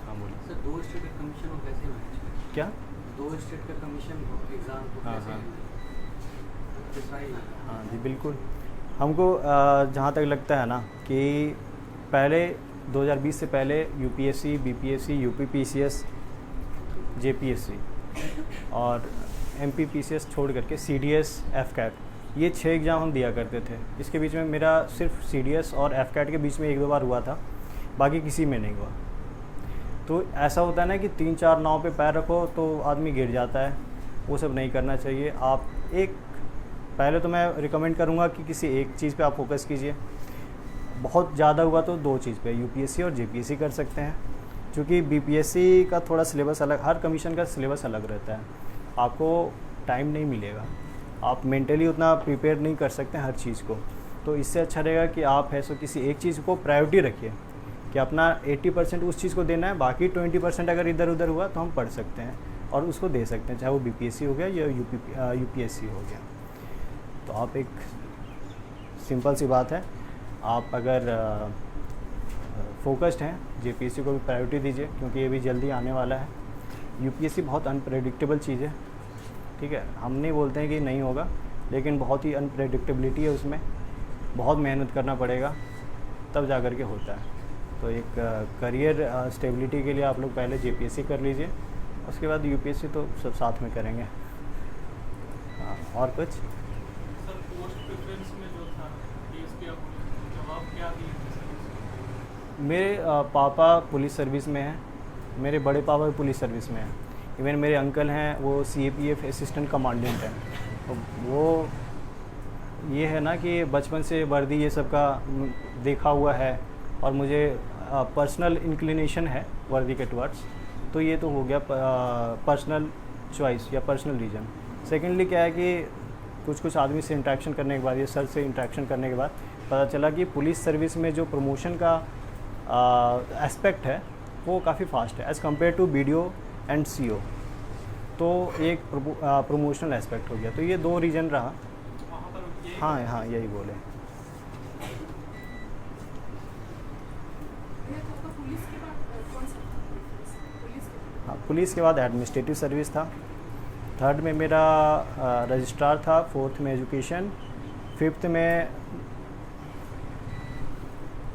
S2: हाँ बोलिए
S3: सर, 2 स्टेट का कमीशन हो कैसे मैनेज करें?
S2: क्या?
S3: 2 स्टेट का कमीशन हो एग्ज़ाम को
S2: हाँ,
S3: कैसे
S2: हाँ।
S3: डिसाइड?
S2: हाँ जी बिल्कुल। हमको जहाँ तक लगता है ना कि पहले 2020 से पहले यूपीएससी, बीपीएससी, यूपीपीसीएस, जेपीएससी और एमपीपीसीएस छोड़ करके सीडीएस, एफकैट, ये 6 एग्ज़ाम हम दिया करते थे। इसके बीच में मेरा सिर्फ सीडीएस और एफकैट के बीच में 1-2 बार हुआ था, बाकी किसी में नहीं हुआ। तो ऐसा होता है ना कि 3-4 नाव पे पैर रखो तो आदमी गिर जाता है, वो सब नहीं करना चाहिए। आप पहले तो मैं रिकमेंड करूँगा कि किसी एक चीज़ पे आप फोकस कीजिए। बहुत ज़्यादा हुआ तो 2 चीज़ पे, यूपीएससी और जेपीएससी कर सकते हैं, क्योंकि बीपीएससी का थोड़ा सिलेबस अलग, हर कमीशन का सिलेबस अलग रहता है, आपको टाइम नहीं मिलेगा, आप मेंटली उतना प्रिपेयर नहीं कर सकते हर चीज़ को। तो इससे अच्छा रहेगा कि आप है सो किसी एक चीज़ को प्रायोरिटी रखिए कि अपना 80% उस चीज़ को देना है, बाकी 20% अगर इधर उधर हुआ तो हम पढ़ सकते हैं और उसको दे सकते हैं, चाहे वो बीपीएससी हो गया या यूपीएससी हो गया। तो आप एक सिंपल सी बात है, आप अगर फोकस्ड हैं, जेपीएससी को भी प्रायोरिटी दीजिए क्योंकि ये भी जल्दी आने वाला है। यूपीएससी बहुत अनप्रेडिक्टेबल चीज़ है, ठीक है, हम नहीं बोलते हैं कि नहीं होगा, लेकिन बहुत ही अनप्रेडिक्टेबिलिटी है उसमें, बहुत मेहनत करना पड़ेगा तब जा कर के होता है। तो एक करियर स्टेबिलिटी के लिए आप लोग पहले जेपीएससी कर लीजिए, उसके बाद यूपीएससी तो सब साथ में करेंगे। हाँ, और कुछ?
S4: सर पोस्ट प्रेफरेंस में जो था डीएसपी आप जवाब क्या दिए थे सर?
S2: मेरे पापा पुलिस सर्विस में हैं, मेरे बड़े पापा भी पुलिस सर्विस में हैं, इवन मेरे अंकल हैं वो सीएपीएफ असिस्टेंट कमांडेंट हैं। तो वो ये है ना कि बचपन से वर्दी ये सब का देखा हुआ है और मुझे पर्सनल इंक्लिनेशन है वर्दी के टुवर्ड्स, तो ये तो हो गया पर्सनल चॉइस या पर्सनल रीजन। सेकेंडली क्या है कि कुछ आदमी से इंटरेक्शन करने के बाद, ये सर से इंटरेक्शन करने के बाद पता चला कि पुलिस सर्विस में जो प्रमोशन का एस्पेक्ट है वो काफ़ी फास्ट है as compared to BDO and CO, तो एक प्रमोशनल एस्पेक्ट हो गया। तो ये दो रीज़न रहा।
S4: वहाँ पर ये
S2: हाँ हाँ, यही बोले।
S5: पुलिस के बाद कौन सा पुलिस के
S2: हाँ, पुलिस के बाद एडमिनिस्ट्रेटिव सर्विस था, थर्ड में मेरा रजिस्ट्रार था, फोर्थ में एजुकेशन, फिफ्थ में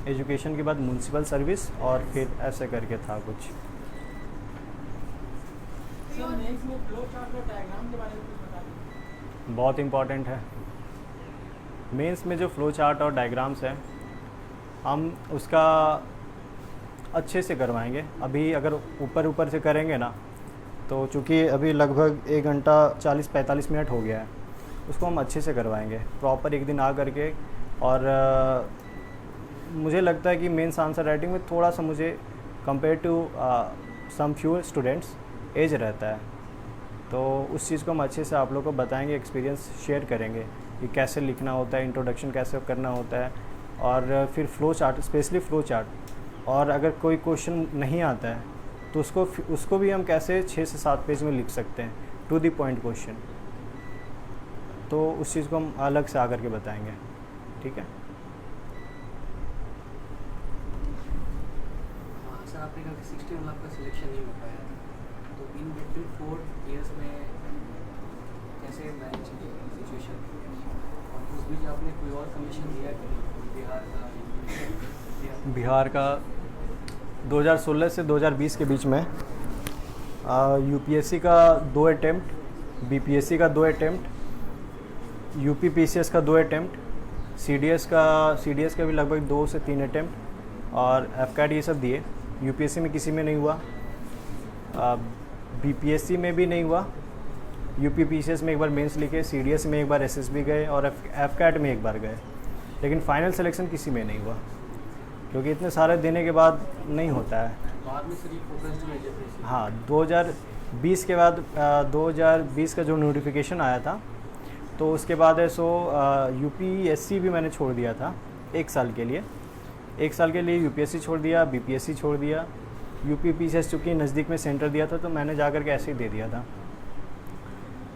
S2: एजुकेशन के बाद म्यूनसिपल सर्विस और फिर ऐसे करके था कुछ।
S4: सर मेंस में फ्लो चार्ट और डायग्राम के बारे में कुछ बता दीजिए।
S2: बहुत इम्पॉर्टेंट है। मेंस में जो फ्लो चार्ट और डायग्राम्स हैं हम उसका अच्छे से करवाएंगे। अभी अगर ऊपर से करेंगे ना तो चूँकि अभी लगभग 1 घंटा 40-45 मिनट हो गया है, उसको हम अच्छे से करवाएंगे प्रॉपर एक दिन आ करके। और मुझे लगता है कि मेंस आंसर राइटिंग में थोड़ा सा मुझे compare to some few students edge रहता है, तो उस चीज़ को हम अच्छे से आप लोगों को बताएंगे, एक्सपीरियंस शेयर करेंगे कि कैसे लिखना होता है, इंट्रोडक्शन कैसे करना होता है, और फिर flow chart, specially flow chart. और अगर कोई क्वेश्चन नहीं आता है तो उसको भी हम कैसे 6 से 7 पेज में लिख सकते हैं, टू द पॉइंट क्वेश्चन, तो उस चीज़ को हम अलग से आकर के बताएंगे, ठीक है।
S3: हाँ सर, आपने कहा कि 60 में आपका सिलेक्शन नहीं हो पाया था, तो इन बिटवीन 4 इयर्स में कैसे मैनेज किया सिचुएशन, और उस बीच आपने कोई और कमीशन दिया कि
S2: बिहार का 2016 से 2020 के बीच में यूपीएससी का 2 अटेम्प्ट, बीपीएससी का 2 अटेम्प्ट, यूपी पीसीएस का 2 अटेम्प्ट, सीडीएस का भी लगभग 2 से 3 अटेम्प्ट, और एफकैट ये सब दिए। यूपीएससी में किसी में नहीं हुआ, बीपीएससी में भी नहीं हुआ, यूपी पीसीएस में एक बार मेंस लिखे, सीडीएस में एक बार एसएसबी गए और एफकैट में एक बार गए, लेकिन फाइनल सिलेक्शन किसी में नहीं हुआ क्योंकि इतने सारे देने के बाद नहीं होता है।
S3: बाद में सर फोकस्ड हुए जैसे।
S2: हाँ, 2020 के बाद 2020 का जो नोटिफिकेशन आया था तो उसके बाद है सो यूपीएससी भी मैंने छोड़ दिया था 1 साल के लिए। 1 साल के लिए यूपीएससी छोड़ दिया, बीपीएससी छोड़ दिया, यूपी पीसीएस चूँकि नज़दीक में सेंटर दिया था तो मैंने जा कर के ऐसे ही दे दिया था।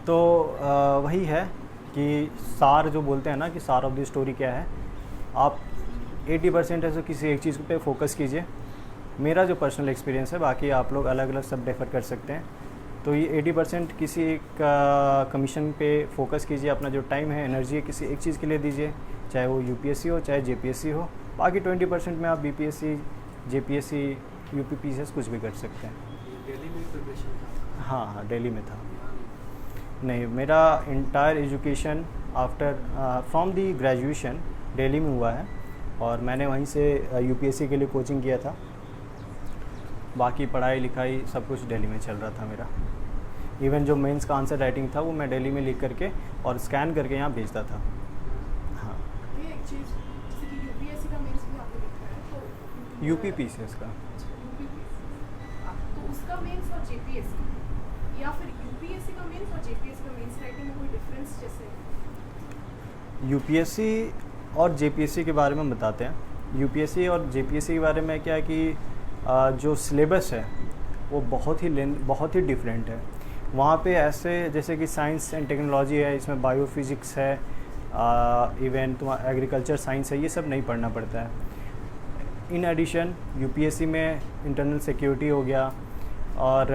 S2: तो वही है कि सार जो बोलते हैं ना कि सार ऑफ द स्टोरी क्या है, आप 80% है तो किसी एक चीज़ पे फोकस कीजिए। मेरा जो पर्सनल एक्सपीरियंस है, बाकी आप लोग अलग अलग सब डेफर कर सकते हैं, तो ये 80% किसी एक कमीशन पे फोकस कीजिए। अपना जो टाइम है, एनर्जी है, किसी एक चीज़ के लिए दीजिए, चाहे वो यूपीएससी हो चाहे जेपीएससी हो। बाकी 20% में आप बीपीएससी, जेपीएससी, यूपी पीसीएस कुछ भी कर सकते हैं।
S3: दिल्ली में प्रिपरेशन था?
S2: हाँ, दिल्ली में था। नहीं, मेरा entire education after from the graduation Delhi में हुआ है और मैंने वहीं से यूपीएससी के लिए कोचिंग किया था। बाकी पढ़ाई लिखाई सब कुछ दिल्ली में चल रहा था मेरा। इवन जो मेंस का आंसर राइटिंग था वो मैं दिल्ली में लिख करके और स्कैन करके यहाँ भेजता था। हाँ,
S5: ये एक चीज़ जैसे कि यूपीएससी का मेंस भी आपने लिखा है, तो
S2: यूपी पीसीएस का।
S5: यूपी तो उसका मेंस और जेपीएससी, या फिर यूपीएससी का मेंस और जेपीएससी का मेंस राइटिंग में कोई डिफरेंस? जैसे
S2: यूपीएससी और जेपीएससी के बारे में बताते हैं। यूपीएससी और जेपीएससी के बारे में क्या है कि जो सिलेबस है वो बहुत ही डिफरेंट है। वहाँ पे ऐसे जैसे कि साइंस एंड टेक्नोलॉजी है, इसमें बायोफिज़िक्स है, इवन तुम्हारा एग्रीकल्चर साइंस है, ये सब नहीं पढ़ना पड़ता है। इन एडिशन यूपीएससी में इंटरनल सिक्योरिटी हो गया और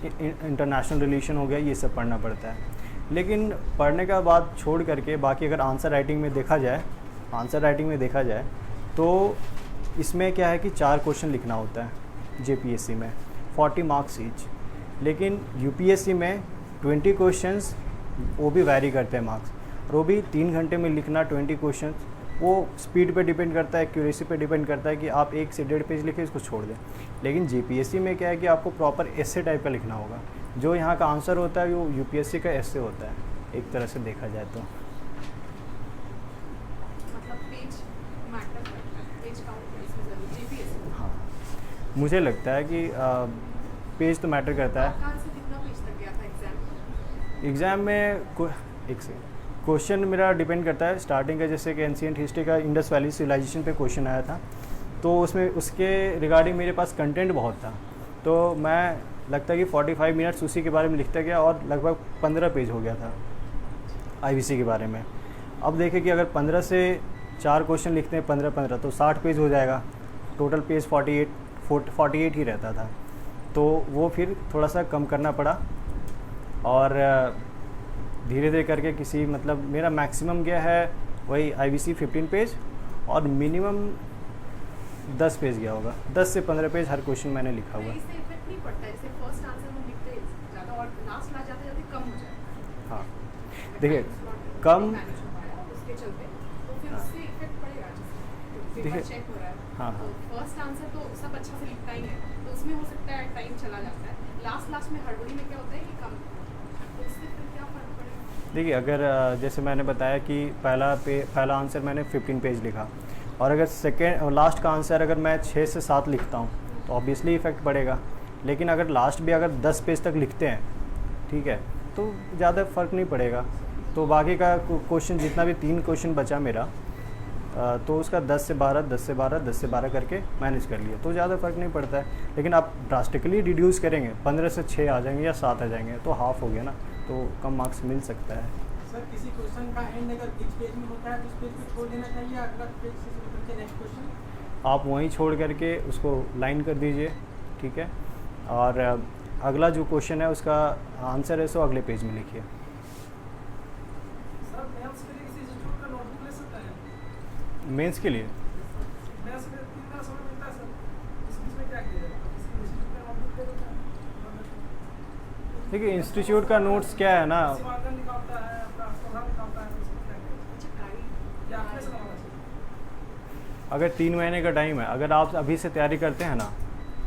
S2: इंटरनेशनल रिलेशन हो गया, ये सब पढ़ना पड़ता है। लेकिन पढ़ने का बाद छोड़ करके बाकी अगर आंसर राइटिंग में देखा जाए तो इसमें क्या है कि 4 क्वेश्चन लिखना होता है जेपीएससी में, 40 मार्क्स ईच। लेकिन यूपीएससी में 20 क्वेश्चंस, वो भी वैरी करते हैं मार्क्स, और वो भी 3 घंटे में लिखना 20 क्वेश्चंस। वो स्पीड पे डिपेंड करता है, एक्यूरेसी पे डिपेंड करता है कि आप 1 से 1.5 पेज लिखे इसको छोड़ दें। लेकिन जीपीएससी में क्या है कि आपको प्रॉपर एसे टाइप का लिखना होगा। जो यहाँ का आंसर होता है वो यूपीएससी का एसे होता है, एक तरह से देखा जाए तो।
S5: मतलब पेज मैटर करता है, पेज काउंट इसमें जरूर जीपीएससी में।
S2: हाँ, मुझे लगता है कि पेज तो मैटर करता है।
S5: कहाँ से कितना पेज तक गया था एग्जाम?
S2: एग्ज़ाम में एक से क्वेश्चन मेरा डिपेंड करता है स्टार्टिंग का, जैसे कि एंशिएंट हिस्ट्री का इंडस वैली सिविलाइजेशन पे क्वेश्चन आया था, तो उसमें उसके रिगार्डिंग मेरे पास कंटेंट बहुत था, तो मैं लगता है कि 45 मिनट्स उसी के बारे में लिखता गया और लगभग 15 पेज हो गया था आईवीसी के बारे में। अब देखें कि अगर 15 से 4 क्वेश्चन लिखते हैं 15 तो 60 पेज हो जाएगा। टोटल पेज 48 ही रहता था, तो वो फिर थोड़ा सा कम करना पड़ा और धीरे धीरे करके किसी मतलब मेरा मैक्सिमम गया है वही आईवीसी 15 पेज और मिनिमम 10 पेज गया होगा। 10 से 15 पेज हर क्वेश्चन मैंने लिखा हुआ है।
S5: इससे इफेक्ट नहीं पड़ता है, जैसे फर्स्ट आंसर हम लिखते हैं ज़्यादा और लास्ट ला जाते जाते कम हो जाए।
S2: हाँ, देखिए कम,
S5: उसके चलते तो फिर उससे इफेक्ट पड़ेगा। जैसे
S2: देखिए,
S5: पेपर चेक हो रहा है,
S2: हाँ,
S5: तो फर्स्ट आंसर तो सब अच्छा से लिखता ही है, तो उसमें हो सकता है टाइम चला जाता है। लास्ट में हड़बड़ी में क्या होता है कि कम, तो उससे फिर क्या फ़र्क पड़ेगा?
S2: देखिए अगर जैसे मैंने बताया कि पहला आंसर मैंने 15 पेज लिखा और अगर सेकेंड और लास्ट का आंसर अगर मैं 6 से 7 लिखता हूँ तो ऑब्वियसली इफेक्ट पड़ेगा। लेकिन अगर लास्ट भी अगर 10 पेज तक लिखते हैं, ठीक है, तो ज़्यादा फ़र्क नहीं पड़ेगा। तो बाकी का क्वेश्चन जितना भी 3 क्वेश्चन बचा मेरा, तो उसका 10 से 12 करके मैनेज कर लिया, तो ज़्यादा फ़र्क नहीं पड़ता है। लेकिन आप ड्रास्टिकली रिड्यूस करेंगे, 15 से 6 आ जाएंगे या 7 आ जाएंगे, तो हाफ हो गया ना, तो कम मार्क्स मिल सकता है।
S6: सर किसी क्वेश्चन का एंड अगर बीच पेज में होता है तो उस पेज को छोड़ देना चाहिए, अगला पेज से शुरू करके नेक्स्ट क्वेश्चन
S2: आप वहीं छोड़ करके उसको लाइन कर दीजिए, ठीक है, और अगला जो क्वेश्चन है उसका आंसर है सो अगले पेज में लिखिए।
S6: सर मेंस के लिए किसी इंस्टीट्यूट का नोटबुक ले सकता है?
S2: मेंस के लिए
S6: मेंस में 3 का समय मिलता है सर, इस बीच में क्या किया जाए? किसी इंस्टीट्यूट का नोटबुक ले लेता है,
S2: देखिए इंस्टीट्यूट का नोट्स क्या है ना,
S6: मार्कर निकालता है, अपना प्रभाव निकालता है, उसको क्या किया
S5: अच्छा गाइड
S6: या अपने से करवाना चाहिए?
S2: अगर 3 महीने का टाइम है, अगर आप अभी से तैयारी करते हैं ना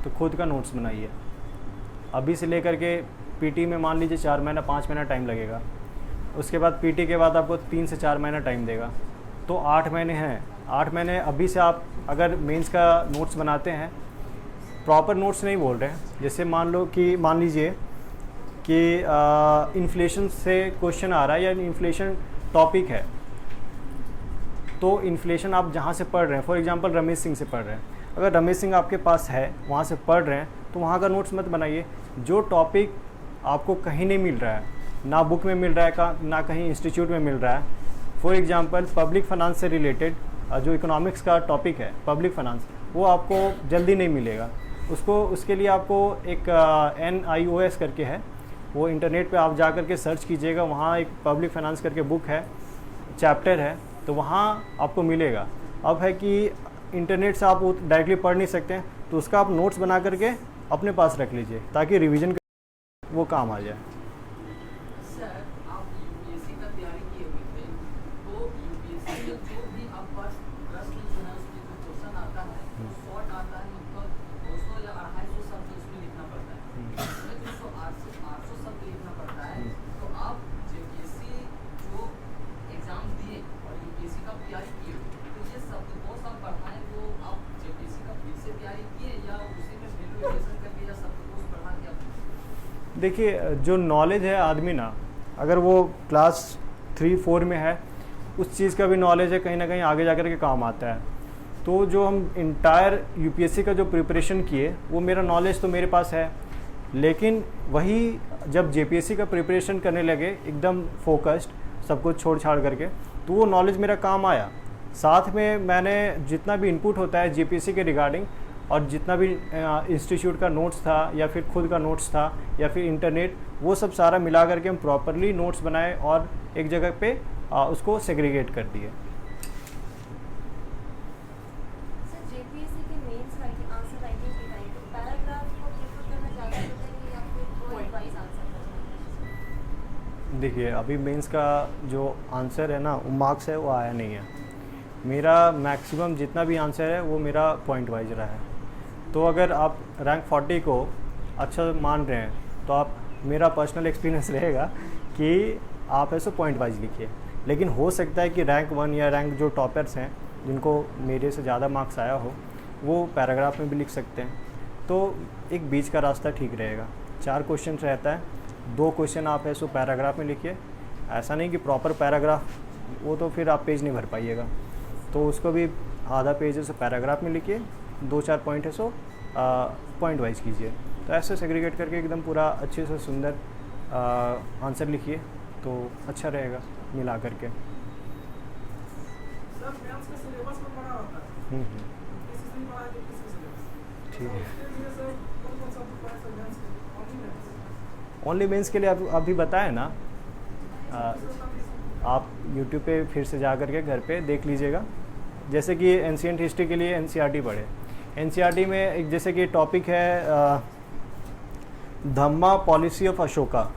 S2: तो खुद का नोट्स बनाइए। अभी से लेकर के पीटी में मान लीजिए 4 महीना 5 महीना टाइम लगेगा, उसके बाद पीटी के बाद आपको 3 से 4 महीना टाइम देगा, तो 8 महीने हैं। 8 महीने अभी से आप अगर मेंस का नोट्स बनाते हैं, प्रॉपर नोट्स नहीं बोल रहे हैं, जैसे मान लीजिए कि इन्फ्लेशन से क्वेश्चन आ रहा है या इन्फ्लेशन टॉपिक है, तो इन्फ्लेशन आप जहाँ से पढ़ रहे हैं, फॉर एग्जांपल रमेश सिंह से पढ़ रहे हैं, अगर रमेश सिंह आपके पास है, वहाँ से पढ़ रहे हैं, तो वहाँ का नोट्स मत बनाइए। जो टॉपिक आपको कहीं नहीं मिल रहा है, ना बुक में मिल रहा है ना कहीं इंस्टीट्यूट में मिल रहा है, फॉर एग्जांपल पब्लिक फाइनेंस से रिलेटेड जो इकोनॉमिक्स का टॉपिक है पब्लिक फाइनेंस, वो आपको जल्दी नहीं मिलेगा। उसके लिए आपको एक NIOS करके है, वो इंटरनेट पे आप जा करके सर्च कीजिएगा, वहाँ एक पब्लिक फाइनेंस करके बुक है, चैप्टर है, तो वहाँ आपको मिलेगा। अब है कि इंटरनेट से आप डायरेक्टली पढ़ नहीं सकते हैं, तो उसका आप नोट्स बना करके अपने पास रख लीजिए ताकि रिवीजन वो काम आ जाए।
S3: सर आप यूपीएससी का तैयारी किए हुए थे, तो यूपीएससी का जो भी आपका प्रश्न जो है उसमें जो क्वेश्चन आता है वो शॉर्ट आता है, लगभग 200 या 250 शब्द उसमें लिखना पड़ता है, उसमें 800 शब्द लिखना पड़ता है। तो आप जेपीएससी जो एग्जाम दिए और यूपीएससी का तैयारी किए, तो ये शब्द वो सब पढ़ाएं वो आप जेपीएससी का फिर से तैयारी किए या उसी में वैल्यूएशन करके या शब्दकोश पढ़ा के आप?
S2: देखिए जो नॉलेज है आदमी ना, अगर वो क्लास 3-4 में है, उस चीज़ का भी नॉलेज है, कहीं ना कहीं आगे जाकर के काम आता है। तो जो हम इंटायर यूपीएससी का जो प्रिपरेशन किए, वो मेरा नॉलेज तो मेरे पास है, लेकिन वही जब जेपीएससी का प्रिपरेशन करने लगे एकदम फोकस्ड, सब कुछ छोड़ छाड़ करके, तो वो नॉलेज मेरा काम आया। साथ में मैंने जितना भी इनपुट होता है जीपीएससी के रिगार्डिंग और जितना भी इंस्टीट्यूट का नोट्स था या फिर खुद का नोट्स था या फिर इंटरनेट, वो सब सारा मिला करके हम प्रॉपरली नोट्स बनाए और एक जगह पे उसको सेग्रीगेट कर दिए।
S7: सर जेपीएससी के मेंस राइटिंग आंसर राइटिंग के टाइम पे पैराग्राफ को प्रेफर करना ज़्यादा बेहतर है या फिर पॉइंट वाइज आंसर करना?
S2: देखिए अभी मेंस का जो आंसर है ना, वो मार्क्स है वो आया नहीं है। मेरा मैक्सिमम जितना भी आंसर है वो मेरा पॉइंट वाइज रहा है। तो अगर आप रैंक 40 को अच्छा मान रहे हैं तो आप, मेरा पर्सनल एक्सपीरियंस रहेगा कि आप ऐसे पॉइंट वाइज लिखिए। लेकिन हो सकता है कि रैंक 1 या रैंक जो टॉपर्स हैं जिनको मेरे से ज़्यादा मार्क्स आया हो, वो पैराग्राफ में भी लिख सकते हैं। तो एक बीच का रास्ता ठीक रहेगा। 4 क्वेश्चन रहता है, 2 क्वेश्चन आप ऐसे पैराग्राफ में लिखिए। ऐसा नहीं कि प्रॉपर पैराग्राफ, वो तो फिर आप पेज नहीं भर पाइएगा। तो उसको भी आधा पेज है सो पैराग्राफ में लिखिए, 2-4 पॉइंट है सो पॉइंट वाइज कीजिए। तो ऐसे सेग्रीगेट करके एकदम पूरा अच्छे से सुंदर आंसर लिखिए तो अच्छा रहेगा मिला करके।
S6: सर मैथ्स का सिलेबस में पढ़ा होता है, किसी से पढ़ा है किसी सिलेबस,
S2: ठीक है।
S6: उसके लिए सर कौन कौन सा बुक पढ़ा है मैथ्स के? Only maths?
S2: ओनली मेंस के लिए अभी बताएं ना, आप यूट्यूब पे फिर से जा करके घर पे देख लीजिएगा। जैसे कि एंशिएंट हिस्ट्री के लिए एनसीईआरटी पढ़े। एनसीईआरटी में एक जैसे कि टॉपिक है धम्मा पॉलिसी ऑफ अशोका,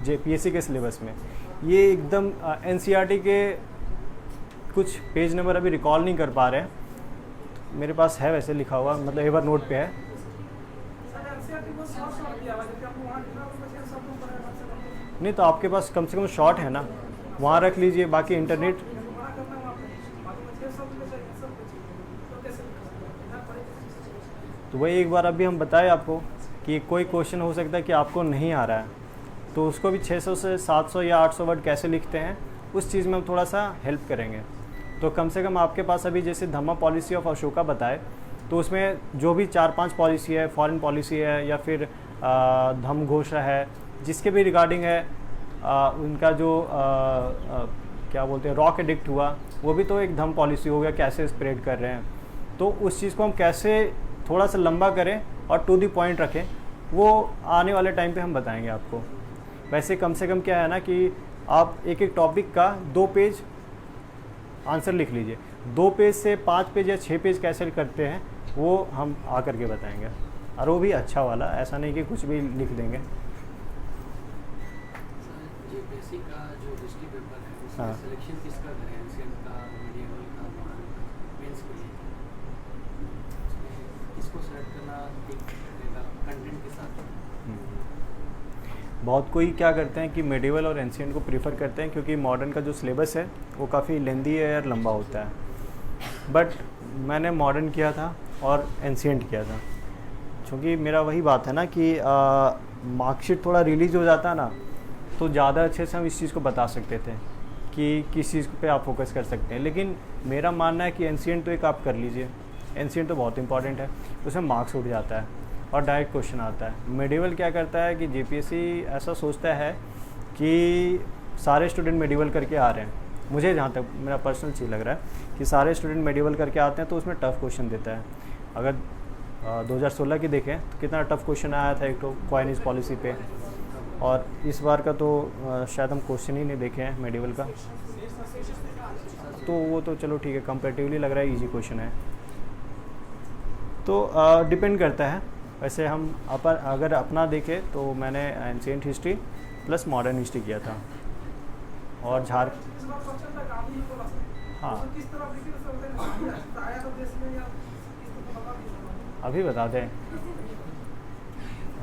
S2: जेपीएससी के सिलेबस में। ये एकदम एनसीईआरटी के कुछ पेज नंबर अभी रिकॉल नहीं कर पा रहे हैं, मेरे पास है वैसे लिखा हुआ, मतलब एवर नोट पे है।
S6: सर एनसीईआरटी को शॉर्ट दिया हुआ है, जबकि आपको वहाँ लिखा होगा बच्चे सब लोग पढ़ा है।
S2: नहीं तो आपके पास कम से कम शॉर्ट है ना, वहाँ रख लीजिए। बाकी इंटरनेट,
S6: बड़ा करना है वहाँ पे, बाकी बच्चे सब कुछ चाहिए, सब कुछ चाहिए, तो कैसे इधर पढ़े?
S2: तो वही एक बार अभी हम बताए आपको कि कोई क्वेश्चन हो सकता है कि आपको नहीं आ रहा है, तो उसको भी 600 से 700 या 800 वर्ड कैसे लिखते हैं, उस चीज़ में हम थोड़ा सा हेल्प करेंगे। तो कम से कम आपके पास अभी जैसे धम्मा पॉलिसी ऑफ अशोका बताए, तो उसमें जो भी 4-5 पॉलिसी है, फॉरेन पॉलिसी है या फिर धम्म घोषा है, जिसके भी रिगार्डिंग है, उनका जो क्या बोलते हैं रॉक एडिक्ट हुआ, वो भी तो एक धम्म पॉलिसी हो गया, कैसे स्प्रेड कर रहे हैं। तो उस चीज़ को हम कैसे थोड़ा सा लंबा करें और टू दी पॉइंट रखें, वो आने वाले टाइम पे हम बताएंगे आपको। वैसे कम से कम क्या है ना कि आप एक एक टॉपिक का 2 पेज आंसर लिख लीजिए। 2 पेज से 5 पेज या 6 पेज कैसे करते हैं वो हम आ करके बताएंगे, और वो भी अच्छा वाला, ऐसा नहीं कि कुछ भी लिख देंगे।
S3: जेपीएससी का जो हिस्ट्री पेपर है उसमें
S2: हाँ।
S3: सिलेक्शन किसका करें, एंशिएंट का, मीडिएवल का, मॉडर्न का, मेंस के लिए इसको सेलेक्ट करना ठीक रहेगा कंटेंट के साथ?
S2: बहुत कोई क्या करते हैं कि मेडिवल और एंशिएंट को प्रीफर करते हैं, क्योंकि मॉडर्न का जो सिलेबस है वो काफ़ी लेंदी है और लंबा होता है। बट मैंने मॉडर्न किया था और एंशिएंट किया था, क्योंकि मेरा वही बात है ना कि मार्कशीट थोड़ा रिलीज हो जाता है ना, तो ज़्यादा अच्छे से हम इस चीज़ को बता सकते थे कि किस चीज़ पे आप फोकस कर सकते हैं। लेकिन मेरा मानना है कि एंशिएंट तो एक आप कर लीजिए, एंशिएंट तो बहुत इंपॉर्टेंट है, उसमें मार्क्स उठ जाता है और डायरेक्ट क्वेश्चन आता है। मेडिवल क्या करता है कि जेपीएससी ऐसा सोचता है कि सारे स्टूडेंट मेडिवल करके आ रहे हैं, मुझे जहाँ तक मेरा पर्सनल चीज़ लग रहा है कि सारे स्टूडेंट मेडिवल करके आते हैं, तो उसमें टफ़ क्वेश्चन देता है। अगर 2016 की देखें तो कितना टफ़ क्वेश्चन आया था एक तो कॉइनेज पॉलिसी पे, और इस बार का तो शायद हम क्वेश्चन ही नहीं देखे हैं मेडिवल का, तो वो तो चलो ठीक है, कंपेरेटिवली लग रहा है इजी क्वेश्चन है। तो डिपेंड करता है। वैसे हम अगर अपना देखें तो मैंने ancient history plus modern history किया था, और
S6: इस बार क्वेश्चन था गांधी को बस,
S2: हाँ
S6: तो किस तरह लिखे तो बोलते हैं आया तो देश में या किस तरह बता दीजिए।
S2: अभी बता दें।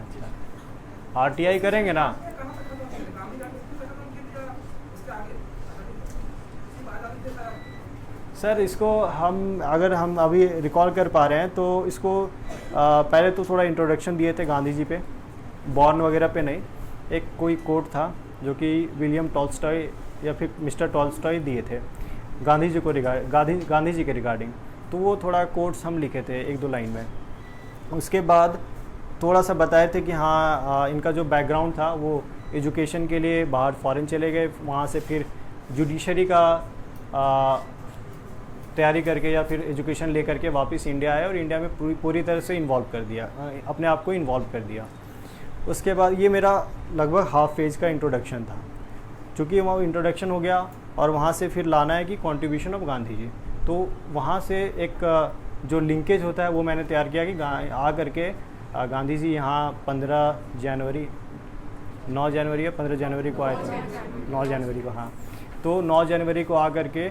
S2: अच्छा आरटीआई करेंगे ना,
S6: कहाँ तक खत्म किया गांधी का किस तक खत्म किया, उसके आगे इसी बात आती है।
S2: सर इसको अगर हम अभी रिकॉल कर पा रहे हैं तो इसको पहले तो थोड़ा इंट्रोडक्शन दिए थे गांधी जी पे, बॉर्न वगैरह पे नहीं। एक कोई कोट था जो कि विलियम टॉल्स्टॉय या फिर मिस्टर टॉल्स्टॉय दिए थे गांधी जी को गांधी जी के रिगार्डिंग, तो वो थोड़ा कोट्स हम लिखे थे 1-2 लाइन में। उसके बाद थोड़ा सा बताए थे कि हाँ इनका जो बैकग्राउंड था वो एजुकेशन के लिए बाहर फॉरेन चले गए, वहाँ से फिर जुडिशरी का तैयारी करके या फिर एजुकेशन ले करके वापस इंडिया आए और इंडिया में पूरी तरह से इन्वॉल्व कर दिया, अपने आप को इन्वॉल्व कर दिया। उसके बाद ये मेरा लगभग हाफ पेज का इंट्रोडक्शन था। चूँकि वो इंट्रोडक्शन हो गया और वहाँ से फिर लाना है कि कॉन्ट्रीब्यूशन ऑफ गांधी जी, तो वहाँ से एक जो लिंकेज होता है वो मैंने तैयार किया कि आ करके गांधी जी यहाँ 9 जनवरी या 15 जनवरी को आए थे, 9 जनवरी को, हाँ। तो 9 जनवरी को आ करके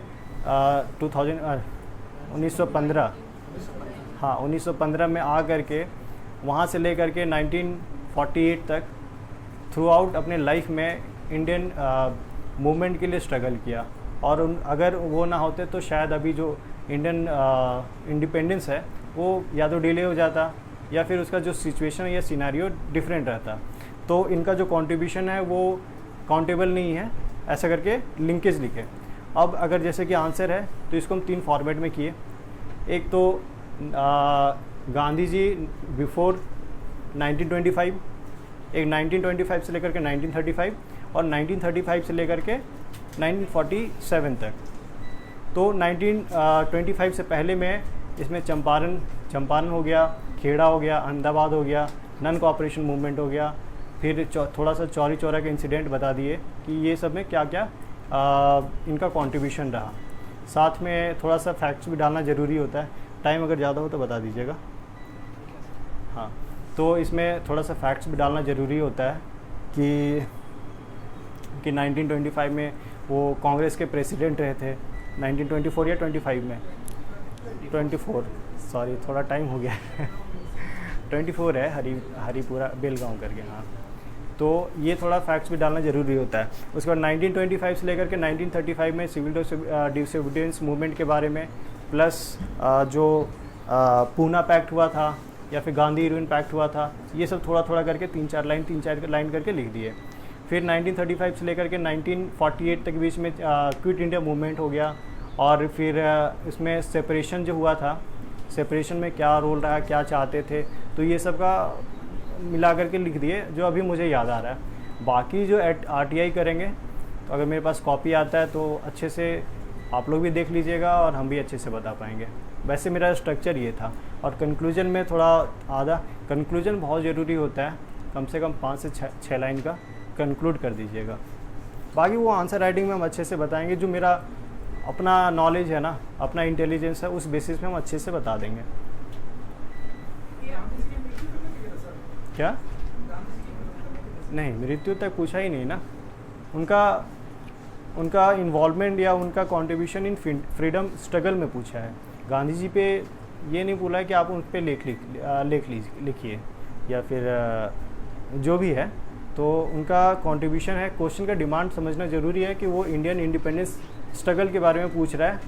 S2: 1915, हाँ 1915 में आ करके वहाँ से ले करके 1948 तक थ्रू आउट अपने लाइफ में इंडियन मूवमेंट के लिए स्ट्रगल किया। और अगर वो ना होते तो शायद अभी जो इंडियन इंडिपेंडेंस है वो या तो डिले हो जाता या फिर उसका जो सिचुएशन या सिनेरियो डिफरेंट रहता। तो इनका जो कंट्रीब्यूशन है वो काउंटेबल नहीं है, ऐसा करके लिंकेज लिखे। अब अगर जैसे कि आंसर है तो इसको हम 3 फॉर्मेट में किए। एक तो गांधी जी बिफोर 1925, एक 1925 से लेकर के 1935 और 1935 से लेकर के 1947 तक। तो 1925 से पहले में इसमें चंपारण हो गया, खेड़ा हो गया, अहमदाबाद हो गया, नन कोऑपरेशन मूवमेंट हो गया, फिर थोड़ा सा चौरी चौरा के इंसिडेंट बता दिए कि ये सब में क्या क्या इनका कंट्रीब्यूशन रहा। साथ में थोड़ा सा फैक्ट्स भी डालना ज़रूरी होता है, टाइम अगर ज़्यादा हो तो बता दीजिएगा। हाँ, तो इसमें थोड़ा सा फैक्ट्स भी डालना ज़रूरी होता है कि 1925 में वो कांग्रेस के प्रेसिडेंट रहे थे, 1924 या 25 में 24, सॉरी थोड़ा टाइम हो गया 24 है, हरिपुरा बेलगांव करके, हाँ। तो ये थोड़ा फैक्ट्स भी डालना ज़रूरी होता है। उसके बाद 1925 से लेकर के 1935 में सिविल डिसोबीडियंस मूवमेंट के बारे में, प्लस जो पूना पैक्ट हुआ था या फिर गांधी इरविन पैक्ट हुआ था, ये सब थोड़ा थोड़ा करके 3-4 लाइन करके लिख दिए। फिर 1935 से लेकर के 1948 तक बीच में क्विट इंडिया मूवमेंट हो गया। और फिर इसमें सेपरेशन जो हुआ था, सेपरेशन में क्या रोल रहा, क्या चाहते थे, तो ये सब का मिला करके लिख दिए जो अभी मुझे याद आ रहा है। बाकी जो RTI करेंगे तो अगर मेरे पास कॉपी आता है तो अच्छे से आप लोग भी देख लीजिएगा और हम भी अच्छे से बता पाएंगे। वैसे मेरा स्ट्रक्चर ये था। और कंक्लूजन में थोड़ा आधा, कंक्लूजन बहुत ज़रूरी होता है, कम से कम 5 से 6 लाइन का कंक्लूड कर दीजिएगा। बाकी वो आंसर राइटिंग में हम अच्छे से बताएंगे, जो मेरा अपना नॉलेज है ना, अपना इंटेलिजेंस है, उस बेसिस पे हम अच्छे से बता देंगे। क्या? नहीं, मृत्यु तक पूछा ही नहीं ना। उनका इन्वॉल्वमेंट या उनका कंट्रीब्यूशन इन फ्रीडम स्ट्रगल में पूछा है। गांधी जी पे ये नहीं बोला है कि आप उन पर लिखिए या फिर जो भी है, तो उनका कंट्रीब्यूशन है। क्वेश्चन का डिमांड समझना ज़रूरी है कि वो इंडियन इंडिपेंडेंस स्ट्रगल के बारे में पूछ रहा है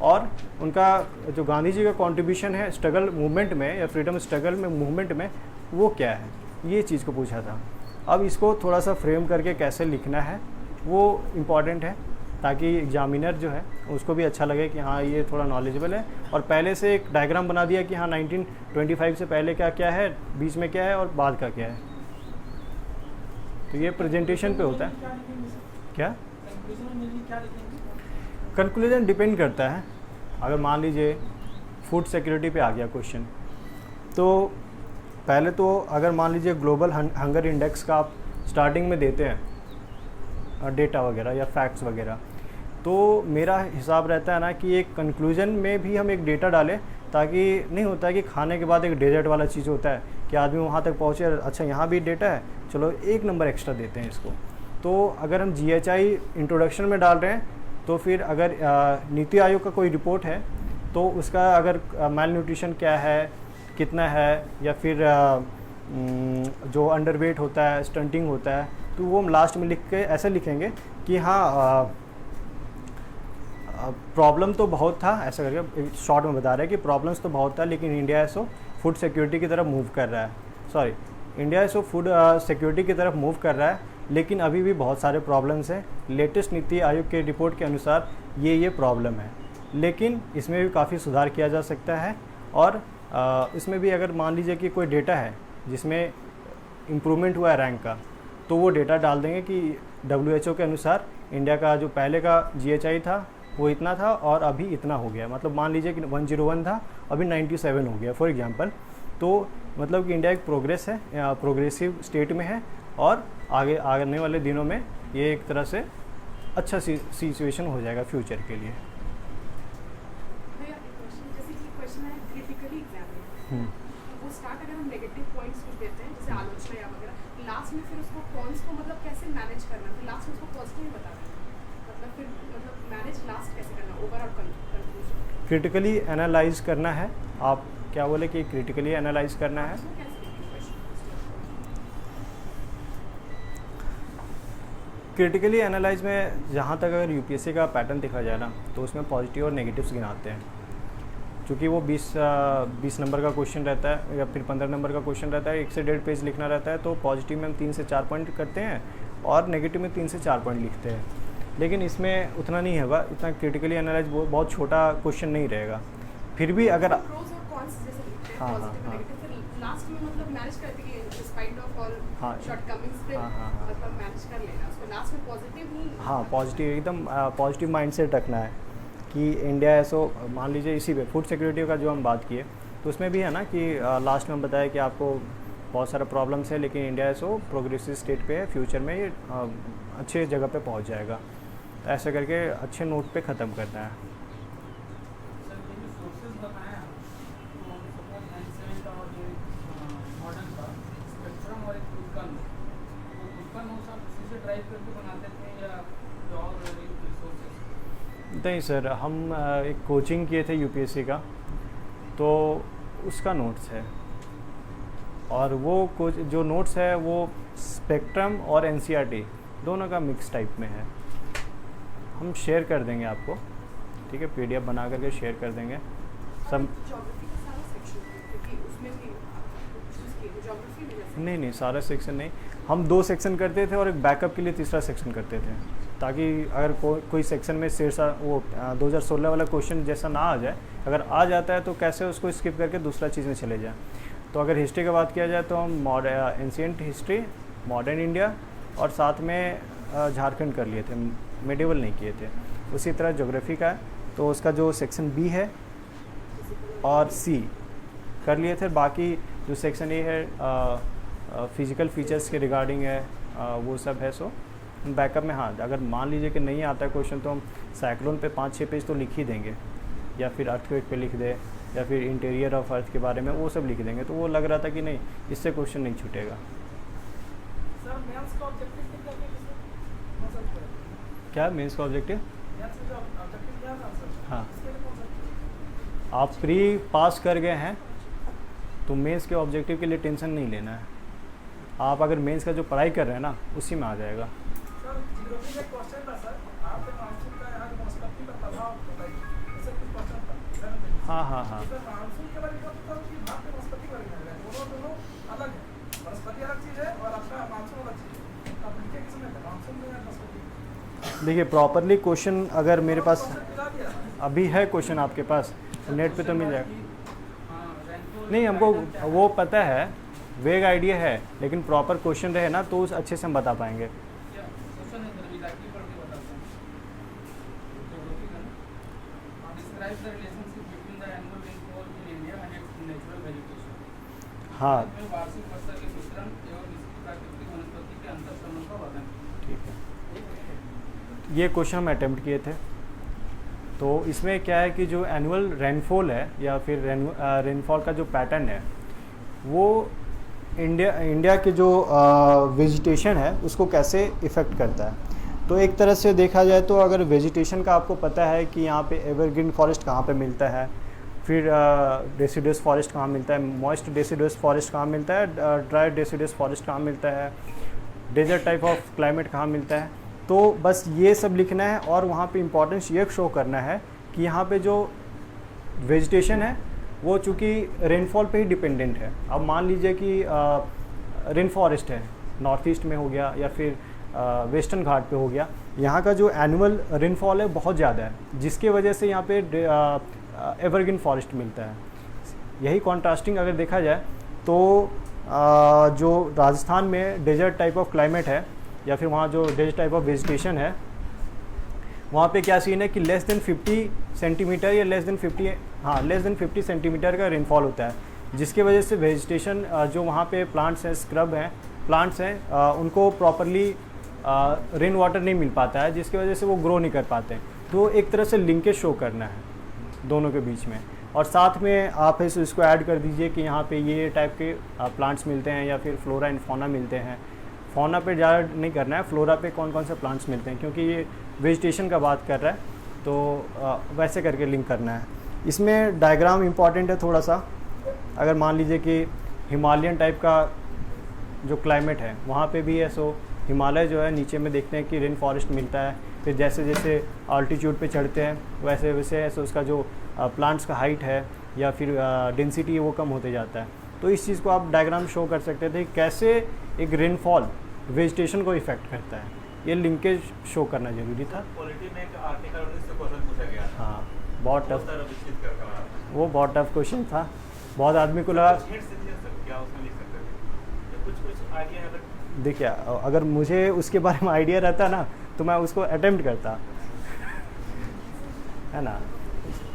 S2: और उनका जो गांधी जी का कंट्रीब्यूशन है स्ट्रगल मूवमेंट में या फ्रीडम स्ट्रगल में मूवमेंट में, वो क्या है, ये चीज़ को पूछा था। अब इसको थोड़ा सा फ्रेम करके कैसे लिखना है वो इम्पॉर्टेंट है, ताकि एग्जामिनर जो है उसको भी अच्छा लगे कि हाँ ये थोड़ा नॉलेजेबल है। और पहले से एक डायग्राम बना दिया कि हाँ 1925 से पहले क्या क्या है, बीच में क्या है और बाद का क्या है। तो ये प्रेजेंटेशन पे होता है। क्या कंक्लूजन डिपेंड करता है। अगर मान लीजिए फूड सिक्योरिटी पे आ गया क्वेश्चन, तो पहले तो अगर मान लीजिए ग्लोबल हंगर इंडेक्स का आप स्टार्टिंग में देते हैं डेटा वगैरह या फैक्ट्स वगैरह, तो मेरा हिसाब रहता है ना कि एक कंक्लूजन में भी हम एक डेटा डालें, ताकि नहीं होता है कि खाने के बाद एक डेजर्ट वाला चीज़ होता है कि आदमी वहाँ तक पहुँचे, अच्छा यहाँ भी डेटा है, चलो 1 नंबर एक्स्ट्रा देते हैं इसको। तो अगर हम GHI इंट्रोडक्शन में डाल रहे हैं तो फिर अगर नीति आयोग का कोई रिपोर्ट है तो उसका अगर माल न्यूट्रिशन क्या है, कितना है, या फिर जो अंडरवेट होता है, स्टंटिंग होता है, तो वो हम लास्ट में लिख के ऐसे लिखेंगे कि हाँ प्रॉब्लम तो बहुत था, ऐसा करके शॉर्ट में बता रहे हैं कि प्रॉब्लम्स तो बहुत था, लेकिन इंडिया ऐसो फूड सिक्योरिटी की तरफ मूव कर रहा है, इंडिया ऐसो फूड सिक्योरिटी की तरफ मूव कर रहा है, लेकिन अभी भी बहुत सारे प्रॉब्लम्स हैं। लेटेस्ट नीति आयोग के रिपोर्ट के अनुसार ये प्रॉब्लम है, लेकिन इसमें भी काफ़ी सुधार किया जा सकता है। और इसमें भी अगर मान लीजिए कि कोई डेटा है जिसमें इम्प्रूवमेंट हुआ है रैंक का, तो वो डेटा डाल देंगे कि WHO के अनुसार इंडिया का जो पहले का GHI था वो इतना था और अभी इतना हो गया, मतलब मान लीजिए कि 101 था अभी 97 हो गया फॉर एग्जांपल। तो मतलब कि इंडिया एक प्रोग्रेस है, प्रोग्रेसिव स्टेट में है और आगे आने वाले दिनों में ये एक तरह से अच्छा सिचुएशन हो जाएगा फ्यूचर के लिए।
S5: भैया एक क्वेश्चन, जैसे कि क्वेश्चन है क्रिटिकली एग्जाम में, वो स्टार्ट अगर हम नेगेटिव पॉइंट्स कुछ देते हैं जैसे आलोचना या वगैरह, लास्ट में फिर उसको कॉन्स को मतलब कैसे मैनेज करना, फिर लास्ट में उसको पॉजिटिव बता देना, मतलब फिर मतलब मैनेज लास्ट कैसे करना, ओवरऑल कंक्लूजन
S2: क्रिटिकली एनालाइज करना है। आप क्या बोले कि क्रिटिकली एनालाइज करना है?
S5: उसको कैसे देखें क्वेश्चन।
S2: क्रिटिकली एनालाइज में जहाँ तक अगर यूपीएससी का पैटर्न देखा जाए ना, तो उसमें पॉजिटिव और नेगेटिव्स गिनाते हैं। क्योंकि वो 20 नंबर का क्वेश्चन रहता है या फिर 15 नंबर का क्वेश्चन रहता है, 1 से 1.5 पेज लिखना रहता है, तो पॉजिटिव में हम 3 से 4 पॉइंट करते हैं और नेगेटिव में 3 से 4 पॉइंट लिखते हैं। लेकिन इसमें उतना नहीं होगा, इतना क्रिटिकली एनालाइज बहुत छोटा क्वेश्चन नहीं रहेगा। फिर भी अगर
S5: प्रोस और कॉन्स जैसे लिखते हैं,
S2: हाँ, हाँ,
S5: पॉजिटिव
S2: हाँ।
S5: नेगेटिव, फिर लास्ट में मतलब मैनेज करते हैं कि डिस्पाइट ऑफ ऑल
S2: हाँ,
S5: शॉर्टकमिंग्स पे
S2: हाँ, हाँ, हाँ।
S5: मतलब मैनेज कर लेना, उसको लास्ट में पॉजिटिव ही।
S2: हाँ, पॉजिटिव एकदम पॉजिटिव माइंडसेट रखना है कि इंडिया है। सो मान लीजिए इसी पे फूड सिक्योरिटी का जो हम बात किए, तो उसमें भी है ना कि लास्ट में हम बताया कि आपको बहुत सारा प्रॉब्लम्स है, लेकिन इंडिया है सो प्रोग्रेसिव स्टेट पे है, फ्यूचर में ये अच्छे जगह पे पहुंच जाएगा। तो ऐसे करके अच्छे नोट पे ख़त्म करना है।
S6: सर ये जो सोर्सेज बताए हैं, तो सपोज एंशिएंट और ये मॉडर्न का स्पेक्ट्रम और एक खुद का नोट, तो खुद का नोट्स आप उसी से ड्राइव करके बनाते थे या कोई और रिसोर्सेज?
S2: नहीं सर, हम एक कोचिंग किए थे यूपीएससी का, तो उसका नोट्स है, और वो जो नोट्स है वो स्पेक्ट्रम और एनसीईआरटी दोनों का मिक्स टाइप में है। हम शेयर कर देंगे आपको, ठीक है, पीडीएफ बना करके शेयर कर देंगे सब।
S5: ज्योग्राफी का सारा सेक्शन है क्योंकि उसमें भी चूज किए ज्योग्राफी में जैसे
S2: नहीं सारा सेक्शन नहीं, हम 2 सेक्शन करते थे और एक बैकअप के लिए तीसरा सेक्शन करते थे, ताकि अगर कोई सेक्शन में शेरसा वो 2016 वाला क्वेश्चन जैसा ना आ जाए, अगर आ जाता है तो कैसे उसको स्किप करके दूसरा चीज़ में चले जाए। तो अगर हिस्ट्री की बात किया जाए तो हम एंशिएंट हिस्ट्री, मॉडर्न इंडिया और साथ में झारखंड कर लिए थे, मेडिवल नहीं किए थे। उसी तरह ज्योग्राफी का है, तो उसका जो सेक्शन बी है और सी कर लिए थे। बाकी जो सेक्शन ए है फिज़िकल फीचर्स के रिगार्डिंग है, वो सब है। सो बैकअप में हाँ, अगर मान लीजिए कि नहीं आता है क्वेश्चन, तो हम साइक्लोन पे 5-6 पेज तो लिख ही देंगे, या फिर अर्थक्वेक पे लिख दे, या फिर इंटीरियर ऑफ अर्थ के बारे में वो सब लिख देंगे। तो वो लग रहा था कि नहीं, इससे क्वेश्चन नहीं छूटेगा।
S6: सर मेंस का ऑब्जेक्टिव क्या है? कौन सा है?
S2: क्या मेंस का ऑब्जेक्टिव?
S6: मेंस का ऑब्जेक्टिव क्या था सर?
S2: हाँ,
S6: इसके लिए कौन सा?
S2: आप प्री पास कर गए हैं तो मेंस के ऑब्जेक्टिव के लिए टेंशन नहीं लेना है। आप अगर मेंस का जो पढ़ाई कर रहे हैं ना, उसी में आ जाएगा।
S6: सर जीरोग्राफी का क्वेश्चन था सर, आपके मानसून का यहाँ मोस्टली का प्रभाव बताइए, ऐसे कुछ क्वेश्चन था।
S2: हाँ हाँ हाँ,
S6: सर मानसून के बारे में क्या कि भाग के वनस्पति के बारे में दोनों अलग है, वनस्पति अलग चीज़ है और आपका मानसून अलग चीज़ है। आप लिखे किसमें थे, मानसून में या वनस्पति?
S2: देखिए प्रॉपरली क्वेश्चन अगर मेरे पास
S6: दिला दिया
S2: अभी है क्वेश्चन आपके पास, नेट पे तो मिल जाएगा।
S6: हाँ,
S2: नहीं, हमको वो पता है, वेग आइडिया है, लेकिन प्रॉपर क्वेश्चन रहे ना तो उस अच्छे से हम बता पाएंगे। हाँ
S6: वार्षिक वर्षा के मिश्रण एवं इसकी प्राकृतिक वनस्पति के अंतर संबंध का वर्णन।
S2: ठीक है, ये क्वेश्चन हम अटेम्प्ट किए थे। तो इसमें क्या है कि जो एनुअल रेनफॉल है या फिर रेनफॉल का जो पैटर्न है, वो इंडिया के जो वेजिटेशन है उसको कैसे इफ़ेक्ट करता है। तो एक तरह से देखा जाए तो अगर वेजिटेशन का आपको पता है कि यहाँ पे एवरग्रीन फॉरेस्ट कहाँ पे मिलता है, फिर डेसिडुअस फॉरेस्ट कहाँ मिलता है, मॉइस्ट डेसिडुअस फॉरेस्ट कहाँ मिलता है, ड्राई डेसिडुअस फॉरेस्ट कहाँ मिलता है, डेजर्ट टाइप ऑफ क्लाइमेट कहाँ मिलता है। तो बस ये सब लिखना है और वहाँ पे इम्पोर्टेंस ये शो करना है कि यहाँ पे जो वेजिटेशन है वो चूँकि रेनफॉल पे ही डिपेंडेंट है। अब मान लीजिए कि रेन फॉरेस्ट है, नॉर्थ ईस्ट में हो गया या फिर वेस्टर्न घाट पे हो गया, यहाँ का जो एनुअल रेनफॉल है बहुत ज़्यादा है, जिसके वजह से यहाँ पे एवरग्रीन फॉरेस्ट मिलता है। यही कॉन्ट्रास्टिंग अगर देखा जाए तो जो राजस्थान में डेजर्ट टाइप ऑफ क्लाइमेट है या फिर वहाँ जो डेजर्ट टाइप ऑफ वेजिटेशन है, वहाँ पे क्या सीन है कि लेस देन 50 सेंटीमीटर या लेस देन 50 सेंटीमीटर का रेनफॉल होता है, जिसकी वजह से वेजिटेशन जो वहाँ पे प्लांट्स हैं, प्लांट्स हैं उनको प्रॉपरली रेन वाटर नहीं मिल पाता है, जिसकी वजह से वो ग्रो नहीं कर पाते। तो एक तरह से लिंकेज शो करना है दोनों के बीच में। और साथ में आप इसको ऐड कर दीजिए कि यहाँ पे ये टाइप के प्लांट्स मिलते हैं या फिर फ्लोरा एंड फौना मिलते हैं। फौना पे ज़्यादा नहीं करना है, फ्लोरा पे कौन कौन से प्लांट्स मिलते हैं, क्योंकि ये वेजिटेशन का बात कर रहा है, तो वैसे करके लिंक करना है। इसमें डायग्राम इम्पॉर्टेंट है थोड़ा सा। अगर मान लीजिए कि हिमालयन टाइप का जो क्लाइमेट है वहाँ पे भी है, सो हिमालय जो है नीचे में देखते हैं कि रेन फॉरेस्ट मिलता है, फिर जैसे जैसे अल्टीट्यूड पे चढ़ते हैं वैसे वैसे ऐसे उसका जो प्लांट्स का हाइट है या फिर डेंसिटी वो कम होते जाता है। तो इस चीज़ को आप डायग्राम शो कर सकते थे, कैसे एक रेनफॉल वेजिटेशन को इफ़ेक्ट करता है, ये लिंकेज शो करना जरूरी था।
S8: पॉलिटी में एक आर्टिकल 19 से क्वेश्चन पूछा गया था।
S2: हाँ, बहुत टफ,
S8: वो
S2: वो बहुत टफ क्वेश्चन था, बहुत आदमी को लगा।
S8: क्या उसमें लिख सकते थे, कुछ आइडिया है?
S2: देखिए, अगर मुझे उसके बारे में आइडिया रहता ना तो मैं उसको अटेम्प्ट करता, है ना।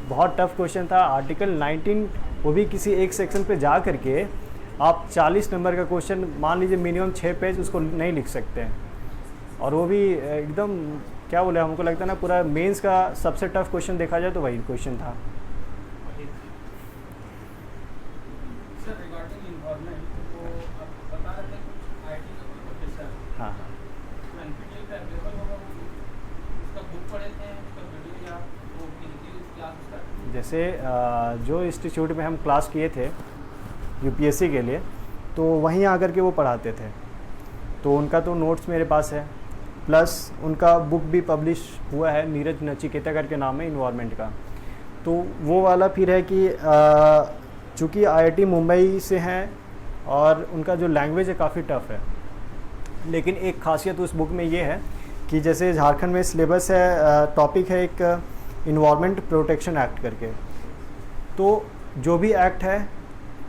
S2: बहुत टफ क्वेश्चन था। आर्टिकल 19, वो भी किसी एक सेक्शन पे जा करके आप 40 नंबर का क्वेश्चन, मान लीजिए मिनिमम 6 पेज, उसको नहीं लिख सकते हैं। और वो भी एकदम क्या बोले, हमको लगता है ना पूरा मेंस का सबसे टफ क्वेश्चन देखा जाए तो वही क्वेश्चन था।
S6: सर रिगार्डिंग इन्वायरमेंट, तो आप बता रहे थे कुछ आईटी का कोई प्रोफेसर,
S2: हाँ,
S6: तो एनपीटीईएल पे अवेलेबल होगा, उसका बुक पढ़े थे, उसका वीडियो या वो फिजिकली क्लास स्टार्ट?
S2: जैसे जो इंस्टीट्यूट में हम क्लास किए थे यूपीएससी के लिए, तो वहीं आकर के वो पढ़ाते थे, तो उनका तो नोट्स मेरे पास है, प्लस उनका बुक भी पब्लिश हुआ है, नीरज नचिकेता करके नाम है इन्वायरमेंट का। तो वो वाला फिर है कि चूँकि आईआईटी मुंबई से हैं और उनका जो लैंग्वेज है काफ़ी टफ है, लेकिन एक खासियत उस बुक में ये है कि जैसे झारखंड में सिलेबस है, टॉपिक है एक इन्वायरमेंट प्रोटेक्शन एक्ट करके, तो जो भी एक्ट है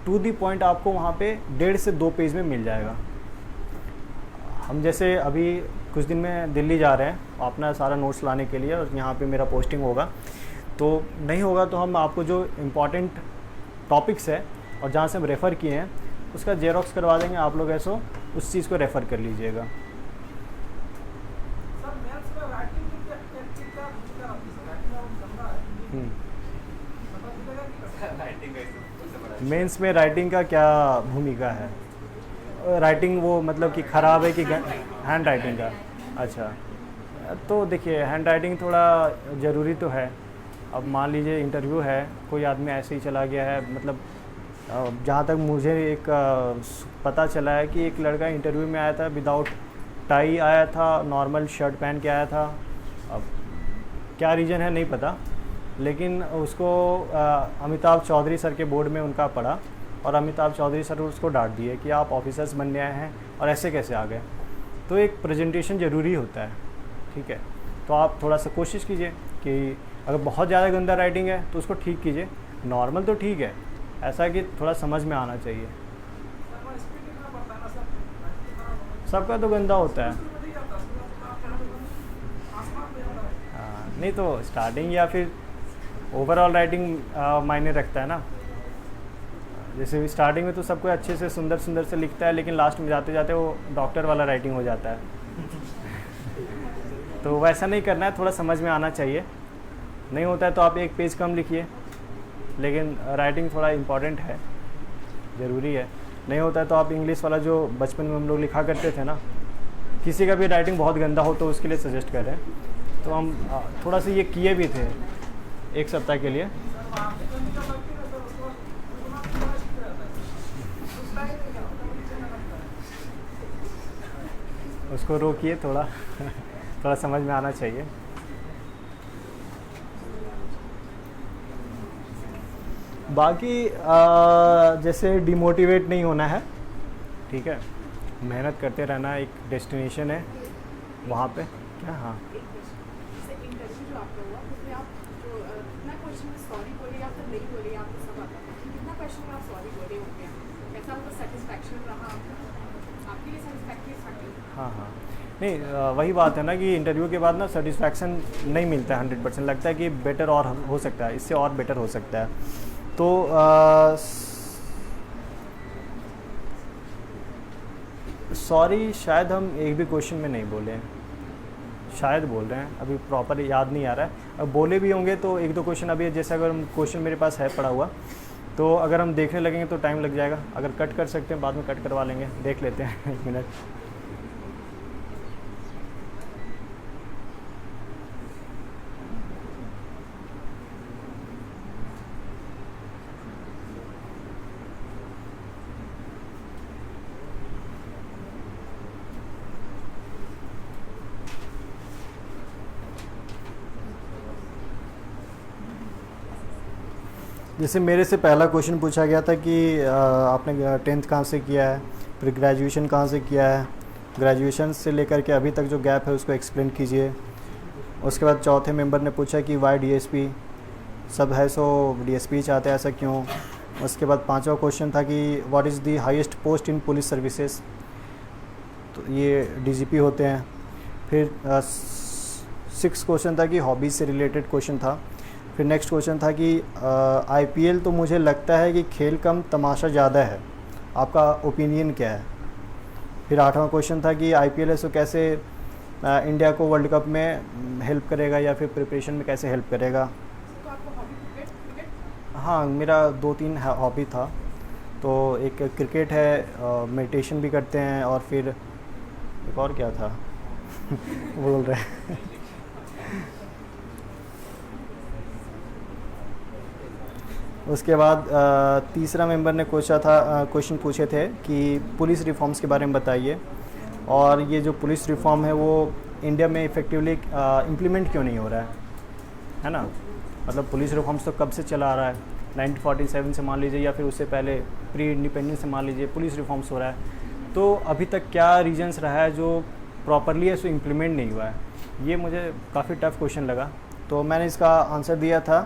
S2: टू दी पॉइंट आपको वहाँ पे 1.5 से 2 पेज में मिल जाएगा। हम जैसे अभी कुछ दिन में दिल्ली जा रहे हैं अपना सारा नोट्स लाने के लिए, और यहाँ पे मेरा पोस्टिंग होगा, तो नहीं होगा तो हम आपको जो इम्पॉर्टेंट टॉपिक्स है और जहाँ से हम रेफ़र किए हैं उसका जेरोक्स करवा देंगे, आप लोग ऐसा उस चीज़ को रेफ़र कर लीजिएगा।
S6: सर मैथ्स में राइटिंग की क्या भूमिका होती है? राइटिंग का गंदा है, मतलब
S8: राइटिंग का
S2: मेंस में राइटिंग का क्या भूमिका है? राइटिंग वो मतलब कि ख़राब है कि हैंड राइटिंग का? अच्छा, तो देखिए हैंड राइटिंग थोड़ा ज़रूरी तो है। अब मान लीजिए इंटरव्यू है, कोई आदमी ऐसे ही चला गया है, मतलब जहाँ तक मुझे एक पता चला है कि एक लड़का इंटरव्यू में आया था विदाउट टाई आया था, नॉर्मल शर्ट पहन के आया था। अब क्या रीज़न है नहीं पता, लेकिन उसको अमिताभ चौधरी सर के बोर्ड में उनका पढ़ा और अमिताभ चौधरी सर उसको डांट दिए कि आप ऑफिसर्स बनने आए हैं और ऐसे कैसे आ गए। तो एक प्रेजेंटेशन ज़रूरी होता है, ठीक है। तो आप थोड़ा सा कोशिश कीजिए कि अगर बहुत ज़्यादा गंदा राइटिंग है तो उसको ठीक कीजिए, नॉर्मल तो ठीक है, ऐसा कि थोड़ा समझ में आना चाहिए। सबका तो गंदा होता है। नहीं तो स्टार्टिंग या फिर ओवरऑल राइटिंग मायने रखता है ना। जैसे स्टार्टिंग में तो सबको अच्छे से सुंदर सुंदर से लिखता है, लेकिन लास्ट में जाते जाते वो डॉक्टर वाला राइटिंग हो जाता है। तो वैसा नहीं करना है, थोड़ा समझ में आना चाहिए। नहीं होता है तो आप 1 पेज कम लिखिए, लेकिन राइटिंग थोड़ा इम्पॉर्टेंट है, ज़रूरी है। नहीं होता है तो आप इंग्लिश वाला जो बचपन में हम लोग लिखा करते थे ना, किसी का भी राइटिंग बहुत गंदा हो तो उसके लिए सजेस्ट करें, तो हम थोड़ा सा ये किए भी थे 1 सप्ताह के लिए। उसको रोकिए थोड़ा थोड़ा समझ में आना चाहिए। बाकी जैसे डिमोटिवेट नहीं होना है, ठीक है, मेहनत करते रहना, एक डेस्टिनेशन है वहाँ पे क्या। हाँ,
S5: जैसे इंटरव्यू जो आपका हुआ उसमें आप जो कितना क्वेश्चन में सॉरी बोले या फिर नहीं बोले, आपको सब आता है, कितना क्वेश्चन में आप सॉरी बोले होंगे, कैसा आपका सेटिस्फैक्शन रहा आपके लिए सेटिस्फैक्टरी था?
S2: हाँ हाँ, नहीं वही बात है ना कि इंटरव्यू के बाद ना सेटिस्फैक्शन नहीं मिलता है 100%, लगता है कि बेटर और हो सकता है, इससे और बेटर हो सकता है। तो सॉरी शायद हम एक भी क्वेश्चन में नहीं बोले हैं, शायद बोल रहे हैं, अभी प्रॉपर याद नहीं आ रहा है। अब बोले भी होंगे तो एक दो क्वेश्चन अभी, जैसे अगर हम क्वेश्चन मेरे पास है पड़ा हुआ, तो अगर हम देखने लगेंगे तो टाइम लग जाएगा। अगर कट कर सकते हैं बाद में कट करवा लेंगे, देख लेते हैं 1 मिनट। जैसे मेरे से पहला क्वेश्चन पूछा गया था कि आपने 10th कहाँ से किया है, फिर ग्रेजुएशन कहाँ से किया है, ग्रेजुएशन से लेकर के अभी तक जो गैप है उसको एक्सप्लेन कीजिए। उसके बाद चौथे मेंबर ने पूछा कि वाई डीएसपी, सब है सो डीएसपी चाहते हैं, ऐसा क्यों। उसके बाद 5वां क्वेश्चन था कि what is the highest post in police services, तो ये डीजीपी होते हैं। फिर 6 क्वेश्चन था कि हॉबीज़ से रिलेटेड क्वेश्चन था। फिर नेक्स्ट क्वेश्चन था कि आईपीएल तो मुझे लगता है कि खेल कम तमाशा ज़्यादा है, आपका ओपिनियन क्या है। फिर 8वां क्वेश्चन था कि आईपीएल है सो कैसे इंडिया को वर्ल्ड कप में हेल्प करेगा या फिर प्रिपरेशन में कैसे हेल्प करेगा।
S5: तो आपको हॉबी क्रिकेट?
S2: हाँ, मेरा 2-3 हॉबी था, तो एक क्रिकेट है, मेडिटेशन भी करते हैं, और फिर एक और क्या था बोल रहे हैं उसके बाद तीसरा मेंबर ने क्वेश्चन पूछे थे कि पुलिस रिफॉर्म्स के बारे में बताइए, और ये जो पुलिस रिफॉर्म है वो इंडिया में इफ़ेक्टिवली इम्प्लीमेंट क्यों नहीं हो रहा है ना। मतलब पुलिस रिफॉर्म्स तो कब से चला आ रहा है, 1947 से मान लीजिए, या फिर उससे पहले प्री इंडिपेंडेंस से मान लीजिए पुलिस रिफॉर्म्स हो रहा है, तो अभी तक क्या रीजंस रहा है जो प्रॉपरली है सो इम्प्लीमेंट नहीं हुआ है। ये मुझे काफ़ी टफ क्वेश्चन लगा, तो मैंने इसका आंसर दिया था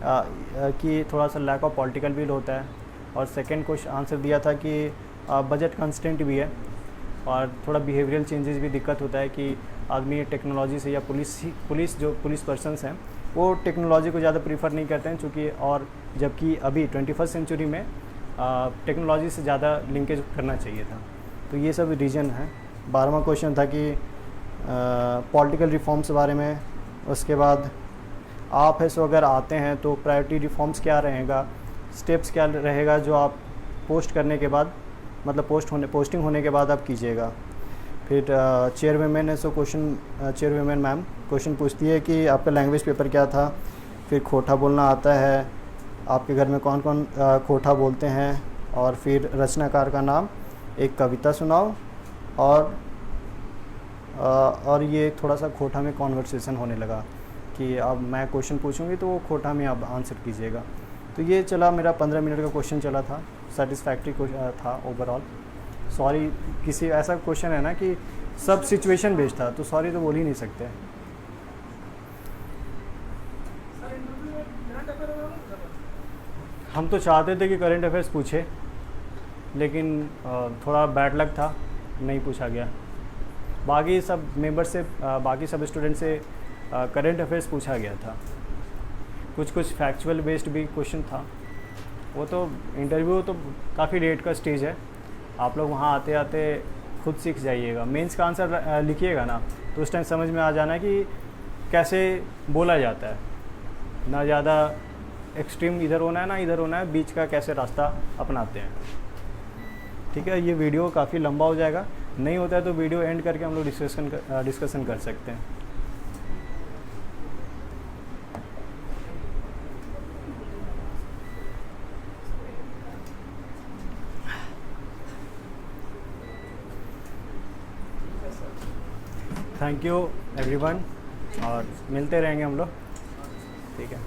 S2: कि थोड़ा सा लैक ऑफ पॉलिटिकल विल होता है, और सेकंड क्वेश्चन आंसर दिया था कि बजट कंस्टेंट भी है, और थोड़ा बिहेवियरल चेंजेस भी दिक्कत होता है कि आदमी टेक्नोलॉजी से, या पुलिस पर्सनस हैं वो टेक्नोलॉजी को ज़्यादा प्रीफर नहीं करते हैं, चूँकि और जबकि अभी 21st सेंचुरी में टेक्नोलॉजी से ज़्यादा लिंकेज करना चाहिए था। तो ये सब रीज़न है। 12वां क्वेश्चन था कि पॉलिटिकल रिफॉर्म्स के बारे में। उसके बाद आप है सो अगर आते हैं तो प्रायोरिटी रिफॉर्म्स क्या रहेगा, स्टेप्स क्या रहेगा जो आप पोस्ट करने के बाद, मतलब पोस्टिंग होने के बाद आप कीजिएगा। फिर चेयरवुमेन है सो चेयरवुमेन मैम क्वेश्चन पूछती है कि आपका लैंग्वेज पेपर क्या था। फिर खोटा बोलना आता है, आपके घर में कौन कौन खोटा बोलते हैं, और फिर रचनाकार का नाम, एक कविता सुनाओ, और ये थोड़ा सा खोटा में कॉन्वर्सेशन होने लगा कि अब मैं क्वेश्चन पूछूंगी तो वो खोटा में आप आंसर कीजिएगा। तो ये चला, मेरा 15 मिनट का क्वेश्चन चला था, सेटिस्फैक्ट्री था ओवरऑल। सॉरी, किसी ऐसा क्वेश्चन है ना कि सब सिचुएशन बेस्ड था, तो सॉरी तो बोल ही नहीं सकते। हम तो चाहते थे कि करंट अफेयर्स पूछे, लेकिन थोड़ा बैड लक था, नहीं पूछा गया। बाकी सब मेंबर से, बाकी सब स्टूडेंट से करंट अफेयर्स पूछा गया था। कुछ फैक्चुअल बेस्ड भी क्वेश्चन था। वो तो इंटरव्यू तो काफ़ी लेट का स्टेज है, आप लोग वहाँ आते आते खुद सीख जाइएगा। मेंस का आंसर लिखिएगा ना तो उस टाइम समझ में आ जाना है कि कैसे बोला जाता है, ना ज़्यादा एक्सट्रीम इधर होना है ना इधर होना है, बीच का कैसे रास्ता अपनाते हैं। ठीक है, ये वीडियो काफ़ी लंबा हो जाएगा, नहीं होता है तो वीडियो एंड करके हम लोग डिस्कशन कर सकते हैं। थैंक यू एवरीवन, और मिलते रहेंगे हम लोग। ठीक है।